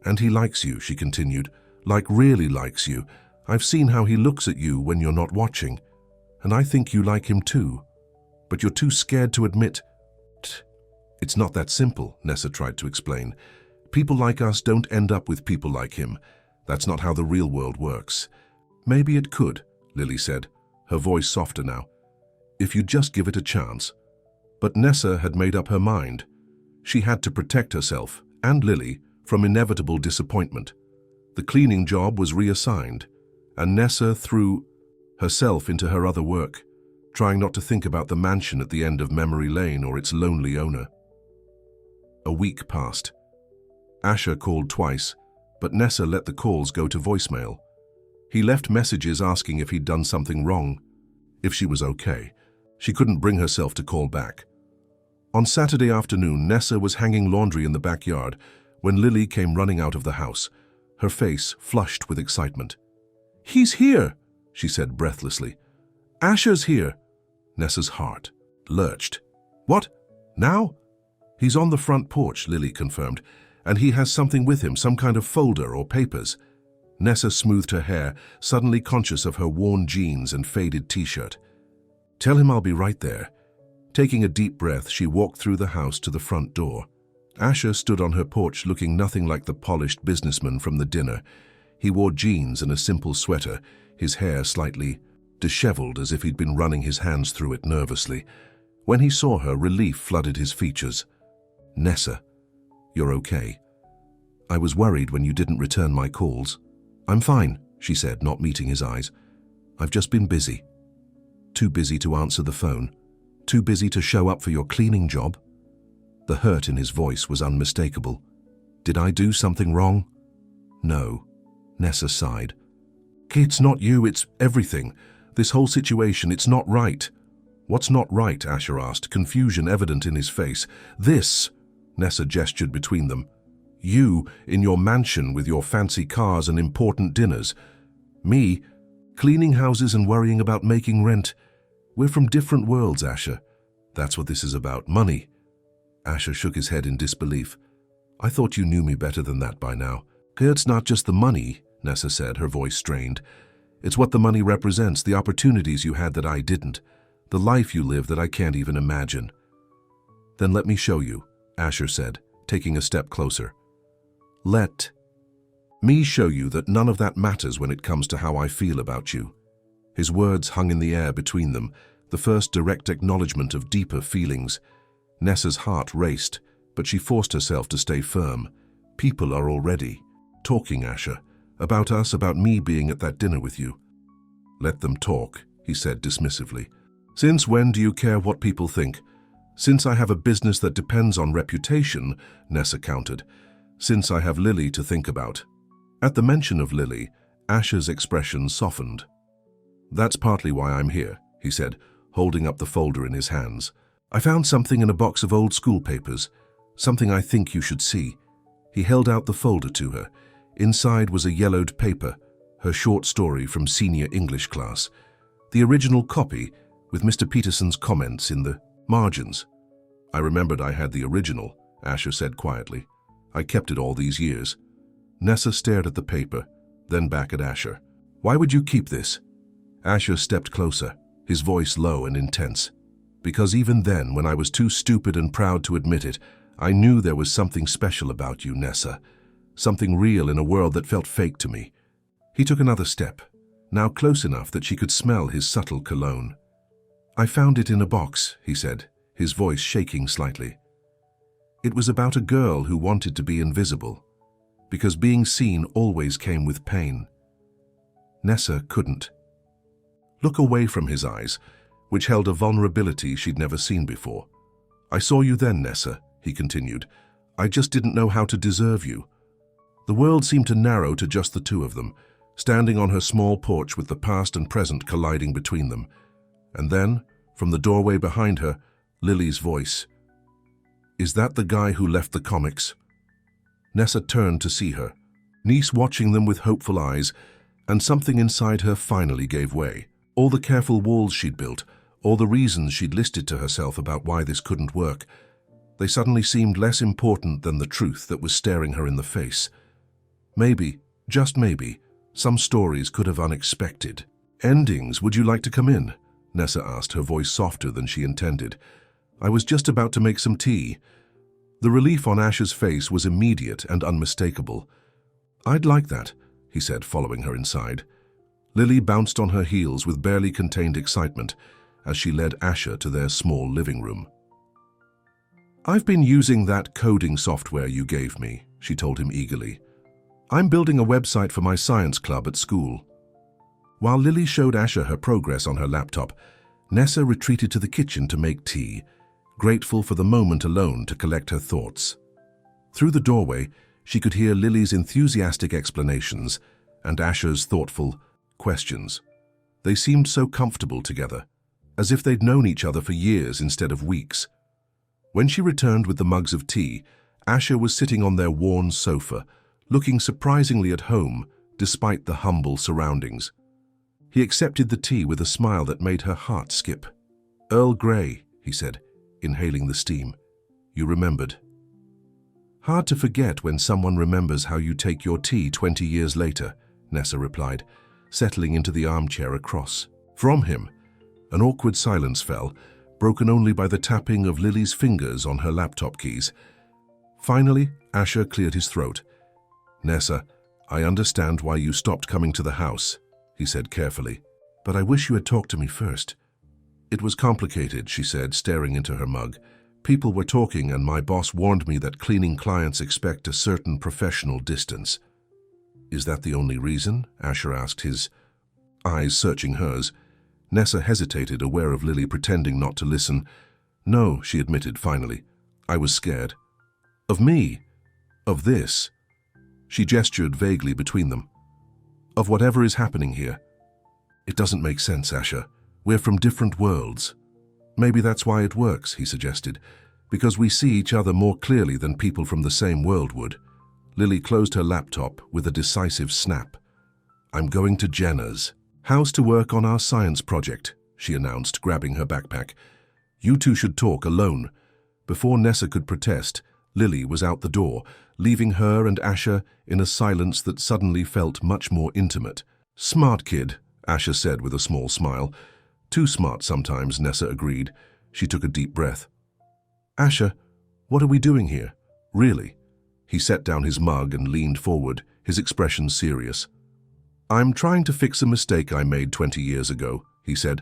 "And he likes you," she continued, "like really likes you. I've seen how he looks at you when you're not watching. And I think you like him too. But you're too scared to admit." "It's not that simple," Nessa tried to explain. "People like us don't end up with people like him. That's not how the real world works." "Maybe it could," Lily said, her voice softer now. "If you just give it a chance." But Nessa had made up her mind. She had to protect herself, and Lily, from inevitable disappointment. The cleaning job was reassigned, and Nessa threw herself into her other work, trying not to think about the mansion at the end of Memory Lane or its lonely owner. A week passed. Asher called twice, but Nessa let the calls go to voicemail. He left messages asking if he'd done something wrong, if she was okay. She couldn't bring herself to call back. On Saturday afternoon, Nessa was hanging laundry in the backyard when Lily came running out of the house, her face flushed with excitement. "He's here," she said breathlessly. "Asher's here." Nessa's heart lurched. "What? Now?" "He's on the front porch," Lily confirmed, "and he has something with him, some kind of folder or papers." Nessa smoothed her hair, suddenly conscious of her worn jeans and faded t-shirt. "Tell him I'll be right there." Taking a deep breath, she walked through the house to the front door. Asher stood on her porch looking nothing like the polished businessman from the dinner. He wore jeans and a simple sweater, his hair slightly disheveled as if he'd been running his hands through it nervously. When he saw her, relief flooded his features. "Nessa, you're okay. I was worried when you didn't return my calls." "I'm fine," she said, not meeting his eyes. "I've just been busy. Too busy to answer the phone. Too busy to show up for your cleaning job." The hurt in his voice was unmistakable. "Did I do something wrong?" "No," Nessa sighed. "It's not you, it's everything. This whole situation, it's not right." "What's not right?" Asher asked, confusion evident in his face. "This," Nessa gestured between them. "You, in your mansion with your fancy cars and important dinners. Me, cleaning houses and worrying about making rent. We're from different worlds, Asher. That's what this is about, money." Asher shook his head in disbelief. "I thought you knew me better than that by now." "It's not just the money," Nessa said, her voice strained. "It's what the money represents, the opportunities you had that I didn't, the life you live that I can't even imagine." "Then let me show you," Asher said, taking a step closer. "Let me show you that none of that matters when it comes to how I feel about you." His words hung in the air between them, the first direct acknowledgement of deeper feelings. Nessa's heart raced, but she forced herself to stay firm. "People are already talking, Asher, about us, about me being at that dinner with you." "Let them talk," he said dismissively. "Since when do you care what people think?" "Since I have a business that depends on reputation," Nessa countered. "Since I have Lily to think about." At the mention of Lily, Asher's expression softened. "That's partly why I'm here," he said, holding up the folder in his hands. "I found something in a box of old school papers, something I think you should see." He held out the folder to her. Inside was a yellowed paper, her short story from senior English class. The original copy, with Mr. Peterson's comments in the margins. "I remembered I had the original," Asher said quietly. "I kept it all these years." Nessa stared at the paper, then back at Asher. "Why would you keep this?" Asher stepped closer, his voice low and intense. "Because even then, when I was too stupid and proud to admit it, I knew there was something special about you, Nessa. Something real in a world that felt fake to me." He took another step, now close enough that she could smell his subtle cologne. "I found it in a box," he said, his voice shaking slightly. "It was about a girl who wanted to be invisible, because being seen always came with pain." Nessa couldn't look away from his eyes, which held a vulnerability she'd never seen before. "I saw you then, Nessa," he continued. "I just didn't know how to deserve you." The world seemed to narrow to just the two of them, standing on her small porch with the past and present colliding between them. And then, from the doorway behind her, Lily's voice. "Is that the guy who left the comics?" Nessa turned to see her, niece watching them with hopeful eyes, and something inside her finally gave way. All the careful walls she'd built, all the reasons she'd listed to herself about why this couldn't work, they suddenly seemed less important than the truth that was staring her in the face. Maybe, just maybe, some stories could have unexpected endings. "Would you like to come in?" Nessa asked, her voice softer than she intended. "I was just about to make some tea." The relief on Asher's face was immediate and unmistakable. "I'd like that," he said, following her inside. Lily bounced on her heels with barely contained excitement as she led Asher to their small living room. "I've been using that coding software you gave me," she told him eagerly. "I'm building a website for my science club at school." While Lily showed Asher her progress on her laptop, Nessa retreated to the kitchen to make tea, grateful for the moment alone to collect her thoughts. Through the doorway, she could hear Lily's enthusiastic explanations and Asher's thoughtful questions. They seemed so comfortable together, as if they'd known each other for years instead of weeks. When she returned with the mugs of tea, Asher was sitting on their worn sofa, looking surprisingly at home despite the humble surroundings. He accepted the tea with a smile that made her heart skip. "Earl Grey," he said, inhaling the steam. "You remembered." "Hard to forget when someone remembers how you take your tea 20 years later," Nessa replied, settling into the armchair across from him. An awkward silence fell, broken only by the tapping of Lily's fingers on her laptop keys. Finally, Asher cleared his throat. "Nessa, I understand why you stopped coming to the house," he said carefully, "but I wish you had talked to me first." "It was complicated," she said, staring into her mug. "People were talking and my boss warned me that cleaning clients expect a certain professional distance." "Is that the only reason?" Asher asked, his eyes searching hers. Nessa hesitated, aware of Lily pretending not to listen. "No," she admitted finally. "I was scared." "Of me? Of this?" She gestured vaguely between them. "Of whatever is happening here." "It doesn't make sense, Asher. We're from different worlds." "Maybe that's why it works," he suggested, "because we see each other more clearly than people from the same world would." Lily closed her laptop with a decisive snap. "I'm going to Jenna's house to work on our science project," she announced, grabbing her backpack. "You two should talk alone." Before Nessa could protest, Lily was out the door, leaving her and Asher in a silence that suddenly felt much more intimate. "Smart kid," Asher said with a small smile. "Too smart sometimes," Nessa agreed. She took a deep breath. "Asher, what are we doing here? Really?" He set down his mug and leaned forward, his expression serious. "I'm trying to fix a mistake I made 20 years ago," he said.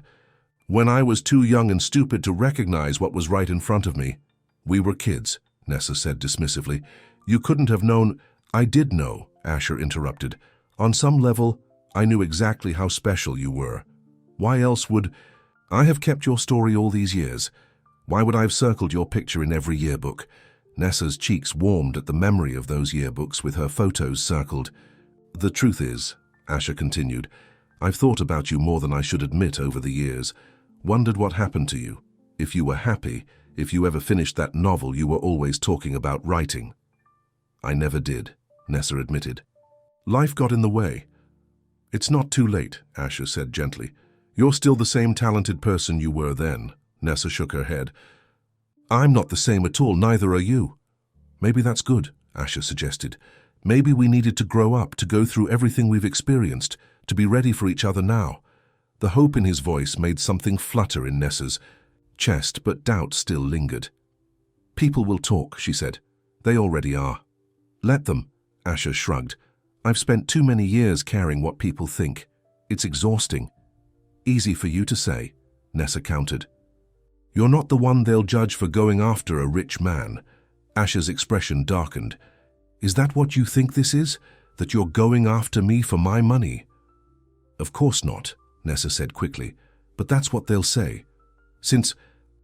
"When I was too young and stupid to recognize what was right in front of me." "We were kids," Nessa said dismissively. "You couldn't have known." "I did know," Asher interrupted. "On some level, I knew exactly how special you were. Why else would I have kept your story all these years? Why would I have circled your picture in every yearbook?" Nessa's cheeks warmed at the memory of those yearbooks with her photos circled. "The truth is," Asher continued, "I've thought about you more than I should admit over the years. Wondered what happened to you. If you were happy, if you ever finished that novel you were always talking about writing." "I never did," Nessa admitted. "Life got in the way." "It's not too late," Asher said gently. "You're still the same talented person you were then." Nessa shook her head. "I'm not the same at all, neither are you." "Maybe that's good," Asher suggested. "Maybe we needed to grow up, to go through everything we've experienced, to be ready for each other now." The hope in his voice made something flutter in Nessa's chest, but doubt still lingered. "People will talk," she said. "They already are." "Let them," Asher shrugged. "I've spent too many years caring what people think. It's exhausting." "Easy for you to say," Nessa countered. "You're not the one they'll judge for going after a rich man." Asher's expression darkened. "Is that what you think this is? That you're going after me for my money?" "Of course not," Nessa said quickly. "But that's what they'll say." "Since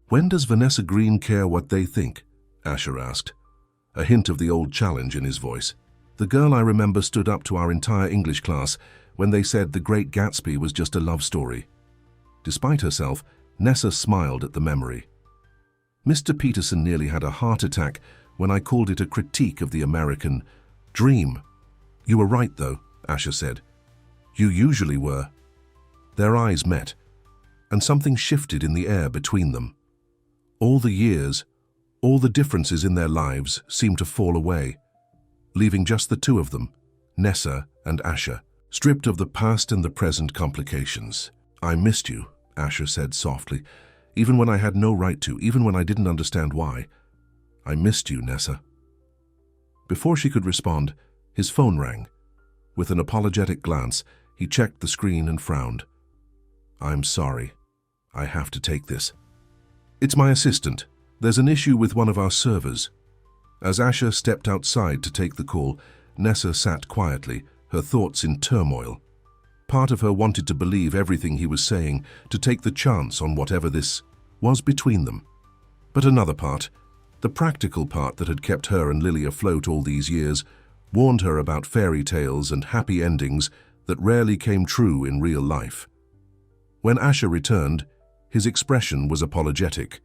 when does Vanessa Green care what they think?" Asher asked, a hint of the old challenge in his voice. "The girl I remember stood up to our entire English class when they said The Great Gatsby was just a love story." Despite herself, Nessa smiled at the memory. "Mr. Peterson nearly had a heart attack when I called it a critique of the American dream." "You were right, though," Asher said. "You usually were." Their eyes met, and something shifted in the air between them. All the years, all the differences in their lives seemed to fall away, leaving just the two of them, Nessa and Asher, stripped of the past and the present complications. "I missed you," Asher said softly, "even when I had no right to, even when I didn't understand why. I missed you, Nessa." Before she could respond, his phone rang. With an apologetic glance, He checked the screen and frowned. "I'm sorry. I have to take this." "It's my assistant. There's an issue with one of our servers." As Asher stepped outside to take the call, Nessa sat quietly, her thoughts in turmoil. Part of her wanted to believe everything he was saying, to take the chance on whatever this was between them. But another part, the practical part that had kept her and Lily afloat all these years, warned her about fairy tales and happy endings that rarely came true in real life. When Asher returned, his expression was apologetic.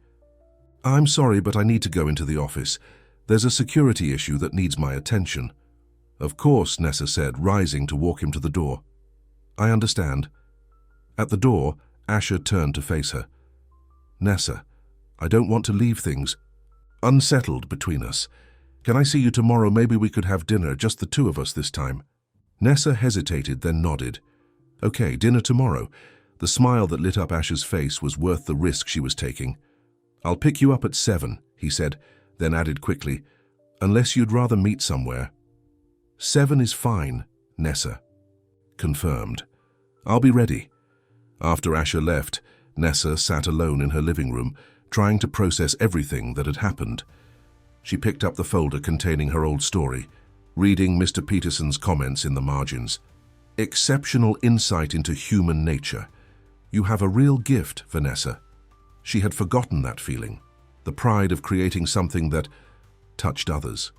"I'm sorry, but I need to go into the office. There's a security issue that needs my attention." "Of course," Nessa said, rising to walk him to the door. "I understand." At the door, Asher turned to face her. "Nessa, I don't want to leave things unsettled between us. Can I see you tomorrow? Maybe we could have dinner, just the two of us this time." Nessa hesitated, then nodded. "Okay, dinner tomorrow." The smile that lit up Asher's face was worth the risk she was taking. "I'll pick you up at 7, he said, then added quickly, "unless you'd rather meet somewhere." 7 is fine, Nessa. Confirmed. "I'll be ready." After Asher left, Nessa sat alone in her living room, trying to process everything that had happened. She picked up the folder containing her old story, reading Mr. Peterson's comments in the margins. "Exceptional insight into human nature. You have a real gift, Vanessa." She had forgotten that feeling, the pride of creating something that touched others.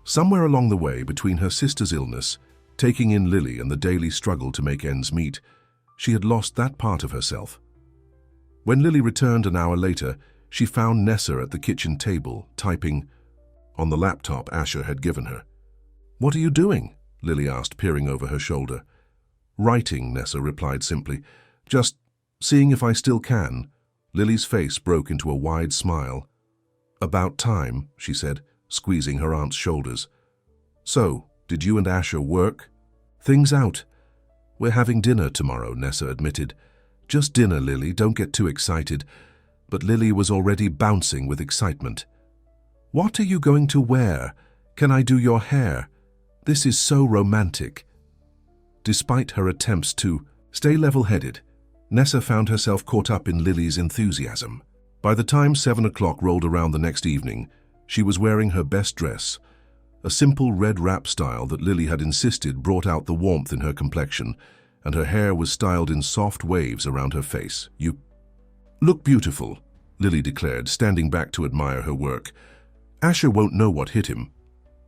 Somewhere along the way, between her sister's illness, taking in Lily, and the daily struggle to make ends meet, she had lost that part of herself. When Lily returned an hour later, she found Nessa at the kitchen table, typing on the laptop Asher had given her. "What are you doing?" Lily asked, peering over her shoulder. "Writing," Nessa replied simply. "Just seeing if I still can." Lily's face broke into a wide smile. "About time," she said, squeezing her aunt's shoulders. "So, did you and Asher work things out?" "We're having dinner tomorrow," Nessa admitted. "Just dinner, Lily, don't get too excited." But Lily was already bouncing with excitement. "What are you going to wear? Can I do your hair? This is so romantic." Despite her attempts to stay level-headed, Nessa found herself caught up in Lily's enthusiasm. By the time 7 o'clock rolled around the next evening, she was wearing her best dress. A simple red wrap style that Lily had insisted brought out the warmth in her complexion, and her hair was styled in soft waves around her face. "You look beautiful," Lily declared, standing back to admire her work. Asher won't know what hit him.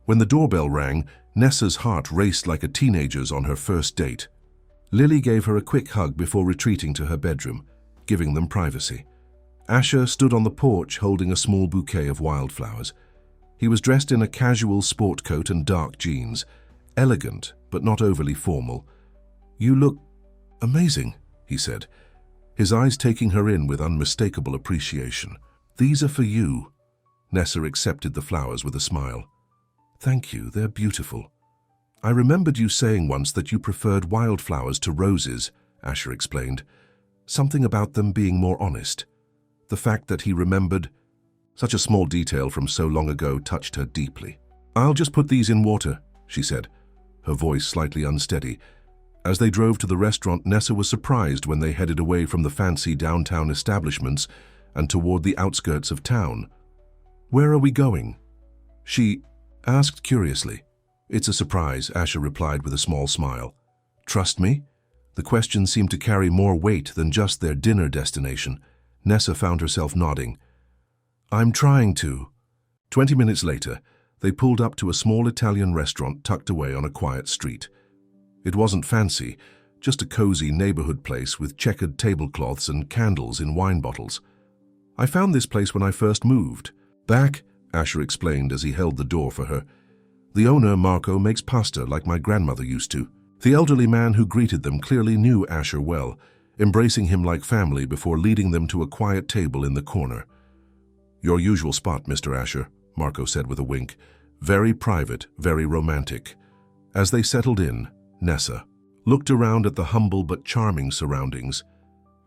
When the doorbell rang, Nessa's heart raced like a teenager's on her first date. Lily gave her a quick hug before retreating to her bedroom, giving them privacy. Asher stood on the porch holding a small bouquet of wildflowers. He was dressed in a casual sport coat and dark jeans, elegant but not overly formal. "You look amazing," he said, his eyes taking her in with unmistakable appreciation. "These are for you." Nessa accepted the flowers with a smile. "Thank you, they're beautiful." "I remembered you saying once that you preferred wildflowers to roses," Asher explained. Something about them being more honest. The fact that he remembered such a small detail from so long ago touched her deeply. "I'll just put these in water," she said, her voice slightly unsteady. As they drove to the restaurant, Nessa was surprised when they headed away from the fancy downtown establishments and toward the outskirts of town. "Where are we going?" she asked curiously. "It's a surprise," Asher replied with a small smile. "Trust me?" The question seemed to carry more weight than just their dinner destination. Nessa found herself nodding. "I'm trying to." 20 minutes later, they pulled up to a small Italian restaurant tucked away on a quiet street. It wasn't fancy, just a cozy neighborhood place with checkered tablecloths and candles in wine bottles. "I found this place when I first moved back," Asher explained as he held the door for her. "The owner, Marco, makes pasta like my grandmother used to." The elderly man who greeted them clearly knew Asher well, embracing him like family before leading them to a quiet table in the corner. "Your usual spot, Mr. Asher," Marco said with a wink. "Very private, very romantic." As they settled in, Nessa looked around at the humble but charming surroundings.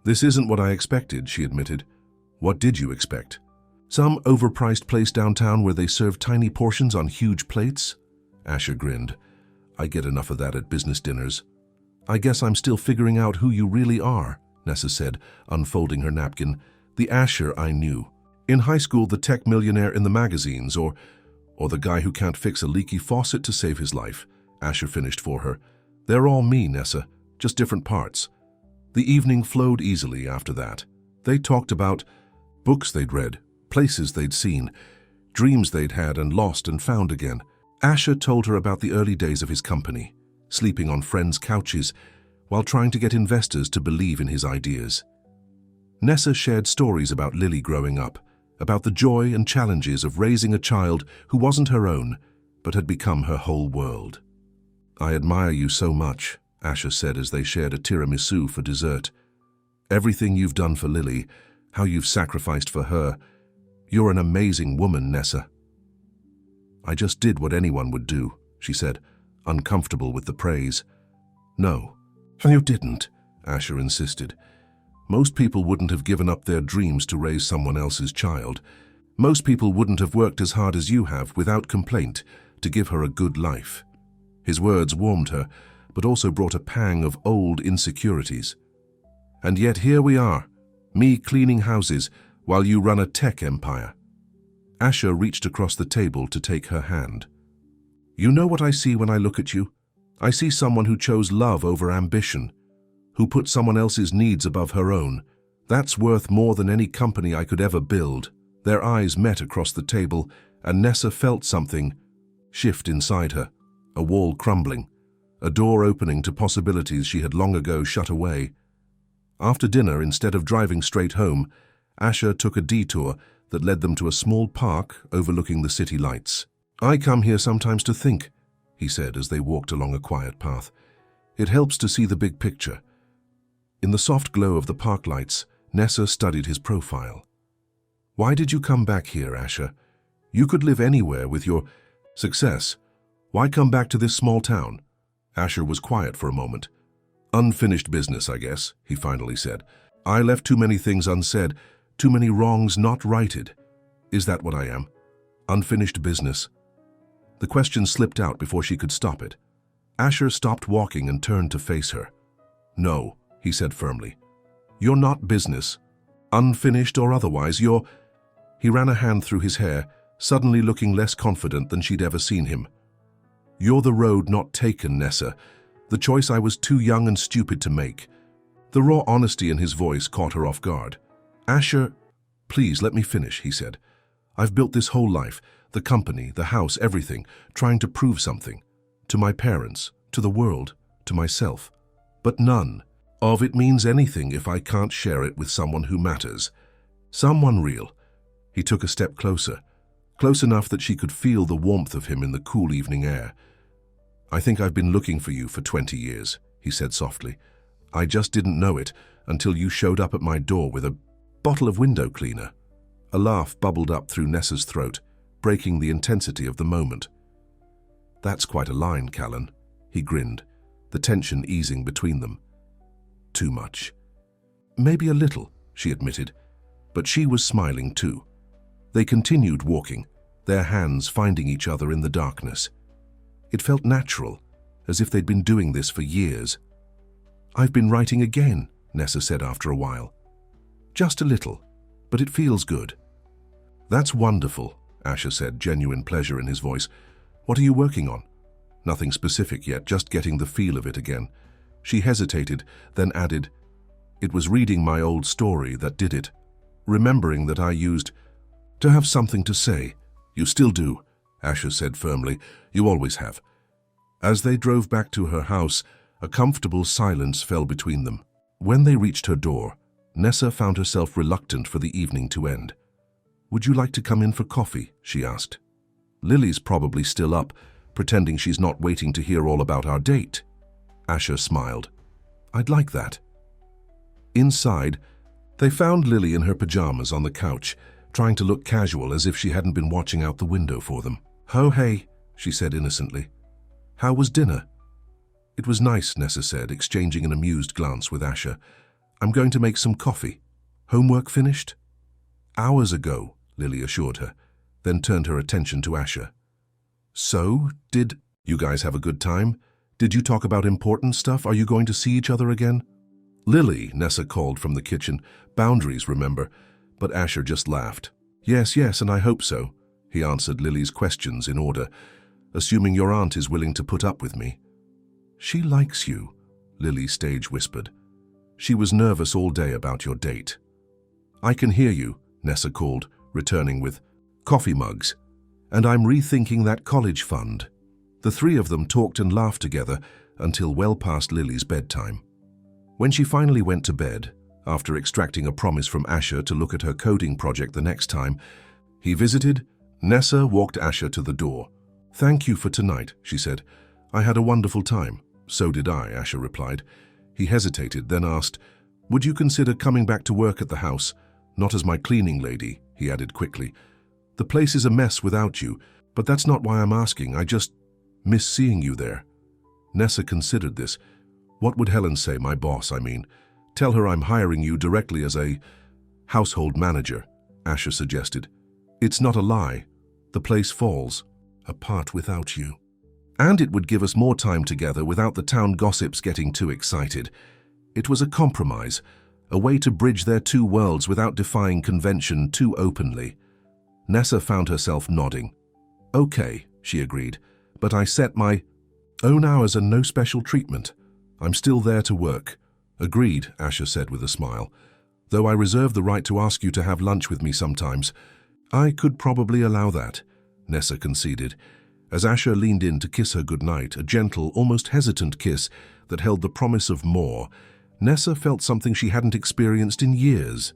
"This isn't what I expected," she admitted. "What did you expect? Some overpriced place downtown where they serve tiny portions on huge plates?" Asher grinned. "I get enough of that at business dinners." I guess I'm still figuring out who you really are, Nessa said, unfolding her napkin. The Asher I knew. In high school, the tech millionaire in the magazines, or the guy who can't fix a leaky faucet to save his life, Asher finished for her. They're all me, Nessa, just different parts. The evening flowed easily after that. They talked about books they'd read, places they'd seen, dreams they'd had and lost and found again. Asher told her about the early days of his company, sleeping on friends' couches while trying to get investors to believe in his ideas. Nessa shared stories about Lily growing up, about the joy and challenges of raising a child who wasn't her own, but had become her whole world. I admire you so much, Asher said as they shared a tiramisu for dessert. Everything you've done for Lily, how you've sacrificed for her. You're an amazing woman, Nessa. I just did what anyone would do, she said, uncomfortable with the praise. No, you didn't, Asher insisted. Most people wouldn't have given up their dreams to raise someone else's child. Most people wouldn't have worked as hard as you have without complaint to give her a good life. His words warmed her, but also brought a pang of old insecurities. And yet here we are, me cleaning houses while you run a tech empire. Asher reached across the table to take her hand. You know what I see when I look at you? I see someone who chose love over ambition, who put someone else's needs above her own. That's worth more than any company I could ever build. Their eyes met across the table, and Nessa felt something shift inside her, a wall crumbling, a door opening to possibilities she had long ago shut away. After dinner, instead of driving straight home, Asher took a detour that led them to a small park overlooking the city lights. I come here sometimes to think, he said as they walked along a quiet path. It helps to see the big picture. In the soft glow of the park lights, Nessa studied his profile. Why did you come back here, Asher? You could live anywhere with your success. Why come back to this small town? Asher was quiet for a moment. Unfinished business, I guess, he finally said. I left too many things unsaid, too many wrongs not righted. Is that what I am? Unfinished business? The question slipped out before she could stop it. Asher stopped walking and turned to face her. No, he said firmly. You're not business. Unfinished or otherwise, you're... He ran a hand through his hair, suddenly looking less confident than she'd ever seen him. You're the road not taken, Nessa. The choice I was too young and stupid to make. The raw honesty in his voice caught her off guard. Asher, please let me finish, he said. I've built this whole life, the company, the house, everything, trying to prove something. To my parents, to the world, to myself. But none of it means anything if I can't share it with someone who matters. Someone real. He took a step closer, close enough that she could feel the warmth of him in the cool evening air. I think I've been looking for you for 20 years, he said softly. I just didn't know it until you showed up at my door with a bottle of window cleaner. A laugh bubbled up through Nessa's throat, breaking the intensity of the moment. That's quite a line, Callan, he grinned, the tension easing between them. Too much. Maybe a little, she admitted, but she was smiling too. They continued walking, their hands finding each other in the darkness. It felt natural, as if they'd been doing this for years. I've been writing again, Nessa said after a while. Just a little, but it feels good. That's wonderful, Asher said, genuine pleasure in his voice. What are you working on? Nothing specific yet, just getting the feel of it again. She hesitated, then added, It was reading my old story that did it, remembering that I used to have something to say. You still do, Asher said firmly. You always have. As they drove back to her house, a comfortable silence fell between them. When they reached her door, Nessa found herself reluctant for the evening to end. Would you like to come in for coffee? She asked. Lily's probably still up, pretending she's not waiting to hear all about our date. Asher smiled. I'd like that. Inside, they found Lily in her pajamas on the couch, trying to look casual as if she hadn't been watching out the window for them. Oh, hey, she said innocently. How was dinner? It was nice, Nessa said, exchanging an amused glance with Asher. I'm going to make some coffee. Homework finished? Hours ago, Lily assured her, then turned her attention to Asher. So, did you guys have a good time? Did you talk about important stuff? Are you going to see each other again? Lily, Nessa called from the kitchen. Boundaries, remember? But Asher just laughed. Yes, and I hope so. He answered Lily's questions in order. Assuming your aunt is willing to put up with me. She likes you, Lily stage whispered. She was nervous all day about your date. I can hear you, Nessa called, returning with coffee mugs. And I'm rethinking that college fund. The three of them talked and laughed together until well past Lily's bedtime. When she finally went to bed, after extracting a promise from Asher to look at her coding project the next time he visited, Nessa walked Asher to the door. Thank you for tonight, she said. I had a wonderful time. So did I, Asher replied. He hesitated, then asked, would you consider coming back to work at the house? Not as my cleaning lady, he added quickly. The place is a mess without you, but that's not why I'm asking. I just miss seeing you there. Nessa considered this. What would Helen say, my boss, I mean? Tell her I'm hiring you directly as a household manager, Asher suggested. It's not a lie. The place falls apart without you. And it would give us more time together without the town gossips getting too excited. It was a compromise, a way to bridge their two worlds without defying convention too openly. Nessa found herself nodding. Okay, she agreed, but I set my own hours and no special treatment. I'm still there to work. Agreed, Asher said with a smile. Though I reserve the right to ask you to have lunch with me sometimes. I could probably allow that, Nessa conceded. As Asher leaned in to kiss her goodnight, a gentle, almost hesitant kiss that held the promise of more, Nessa felt something she hadn't experienced in years.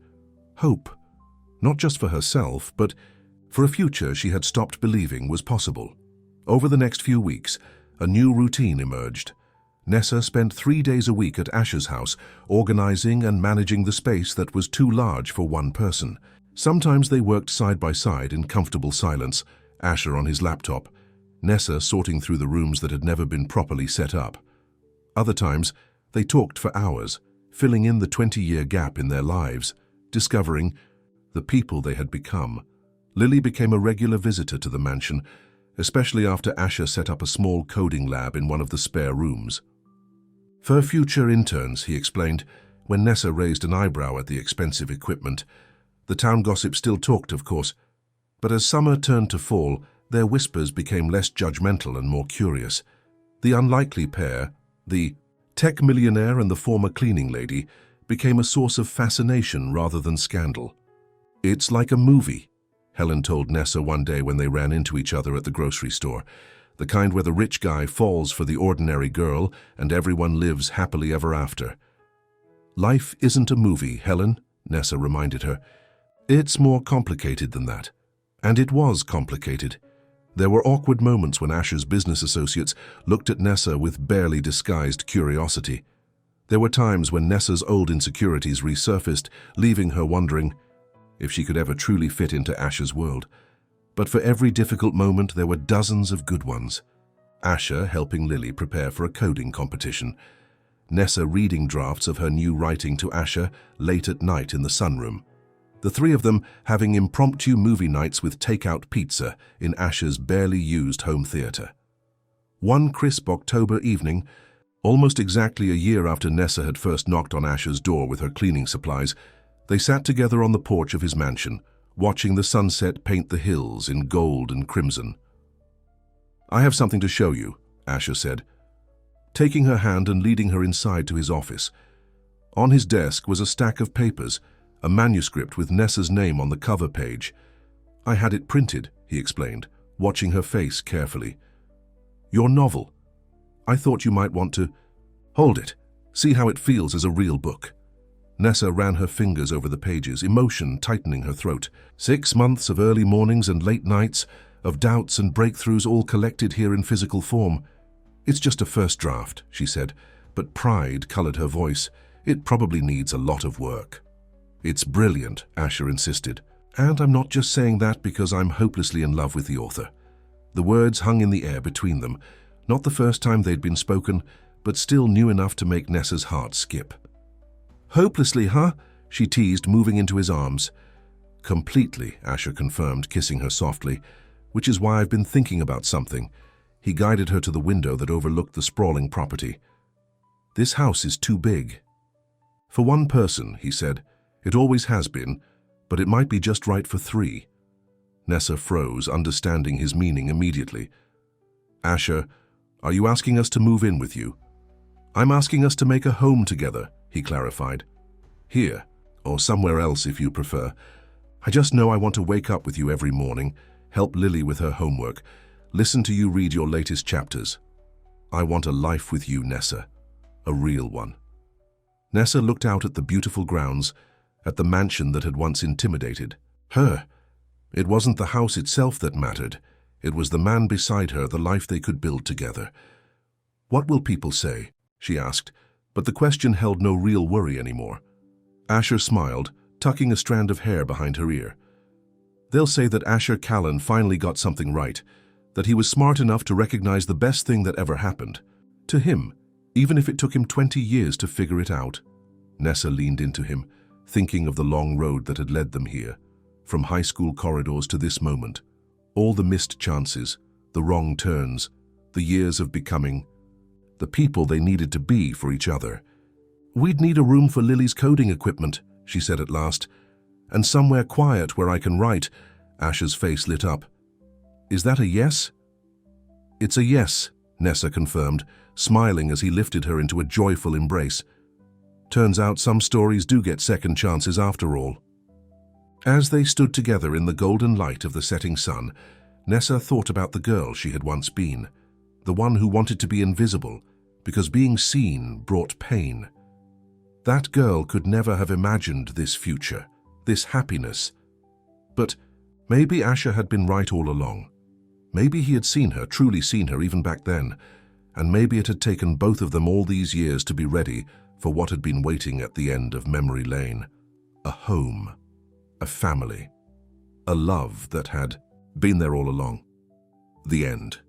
Hope. Not just for herself, but for a future she had stopped believing was possible. Over the next few weeks, a new routine emerged. Nessa spent 3 days a week at Asher's house, organizing and managing the space that was too large for one person. Sometimes they worked side by side in comfortable silence, Asher on his laptop, Nessa sorting through the rooms that had never been properly set up. Other times, they talked for hours, filling in the 20-year gap in their lives, discovering the people they had become. Lily became a regular visitor to the mansion, especially after Asher set up a small coding lab in one of the spare rooms. For future interns, he explained, when Nessa raised an eyebrow at the expensive equipment. The town gossip still talked, of course, but as summer turned to fall, their whispers became less judgmental and more curious. The unlikely pair, the tech millionaire and the former cleaning lady, became a source of fascination rather than scandal. It's like a movie, Helen told Nessa one day when they ran into each other at the grocery store. The kind where the rich guy falls for the ordinary girl and everyone lives happily ever after. Life isn't a movie, Helen, Nessa reminded her. It's more complicated than that. And it was complicated. There were awkward moments when Asher's business associates looked at Nessa with barely disguised curiosity. There were times when Nessa's old insecurities resurfaced, leaving her wondering if she could ever truly fit into Asher's world. But for every difficult moment, there were dozens of good ones. Asher helping Lily prepare for a coding competition. Nessa reading drafts of her new writing to Asher late at night in the sunroom. The three of them having impromptu movie nights with takeout pizza in Asher's barely used home theater. One crisp October evening, almost exactly a year after Nessa had first knocked on Asher's door with her cleaning supplies, they sat together on the porch of his mansion, watching the sunset paint the hills in gold and crimson. I have something to show you, Asher said, taking her hand and leading her inside to his office. On his desk was a stack of papers, a manuscript with Nessa's name on the cover page. I had it printed, he explained, watching her face carefully. Your novel. I thought you might want to hold it, see how it feels as a real book. Nessa ran her fingers over the pages, emotion tightening her throat. 6 months of early mornings and late nights, of doubts and breakthroughs all collected here in physical form. It's just a first draft, she said, but pride colored her voice. It probably needs a lot of work. It's brilliant, Asher insisted. And I'm not just saying that because I'm hopelessly in love with the author. The words hung in the air between them, not the first time they'd been spoken, but still new enough to make Nessa's heart skip. Hopelessly, huh? She teased, moving into his arms. Completely, Asher confirmed, kissing her softly, which is why I've been thinking about something. He guided her to the window that overlooked the sprawling property. "This house is too big." "For one person," he said. "It always has been, but it might be just right for three." Nessa froze, understanding his meaning immediately. "Asher, are you asking us to move in with you?" "I'm asking us to make a home together," he clarified. "Here, or somewhere else if you prefer. I just know I want to wake up with you every morning, help Lily with her homework, listen to you read your latest chapters. I want a life with you, Nessa. A real one." Nessa looked out at the beautiful grounds, at the mansion that had once intimidated her. It wasn't the house itself that mattered. It was the man beside her, the life they could build together. "What will people say?" she asked, but the question held no real worry anymore. Asher smiled, tucking a strand of hair behind her ear. "They'll say that Asher Callan finally got something right, that he was smart enough to recognize the best thing that ever happened. To him, even if it took him 20 years to figure it out." Nessa leaned into him, thinking of the long road that had led them here, from high school corridors to this moment. All the missed chances, the wrong turns, the years of becoming, the people they needed to be for each other. "We'd need a room for Lily's coding equipment," she said at last, "and somewhere quiet where I can write." Asher's face lit up. "Is that a yes?" "It's a yes," Nessa confirmed, smiling as he lifted her into a joyful embrace. "Turns out some stories do get second chances after all." As they stood together in the golden light of the setting sun, Nessa thought about the girl she had once been, the one who wanted to be invisible, because being seen brought pain. That girl could never have imagined this future, this happiness. But maybe Asher had been right all along. Maybe he had seen her, truly seen her even back then, and maybe it had taken both of them all these years to be ready for what had been waiting at the end of memory lane. A home. A family, a love that had been there all along. The end.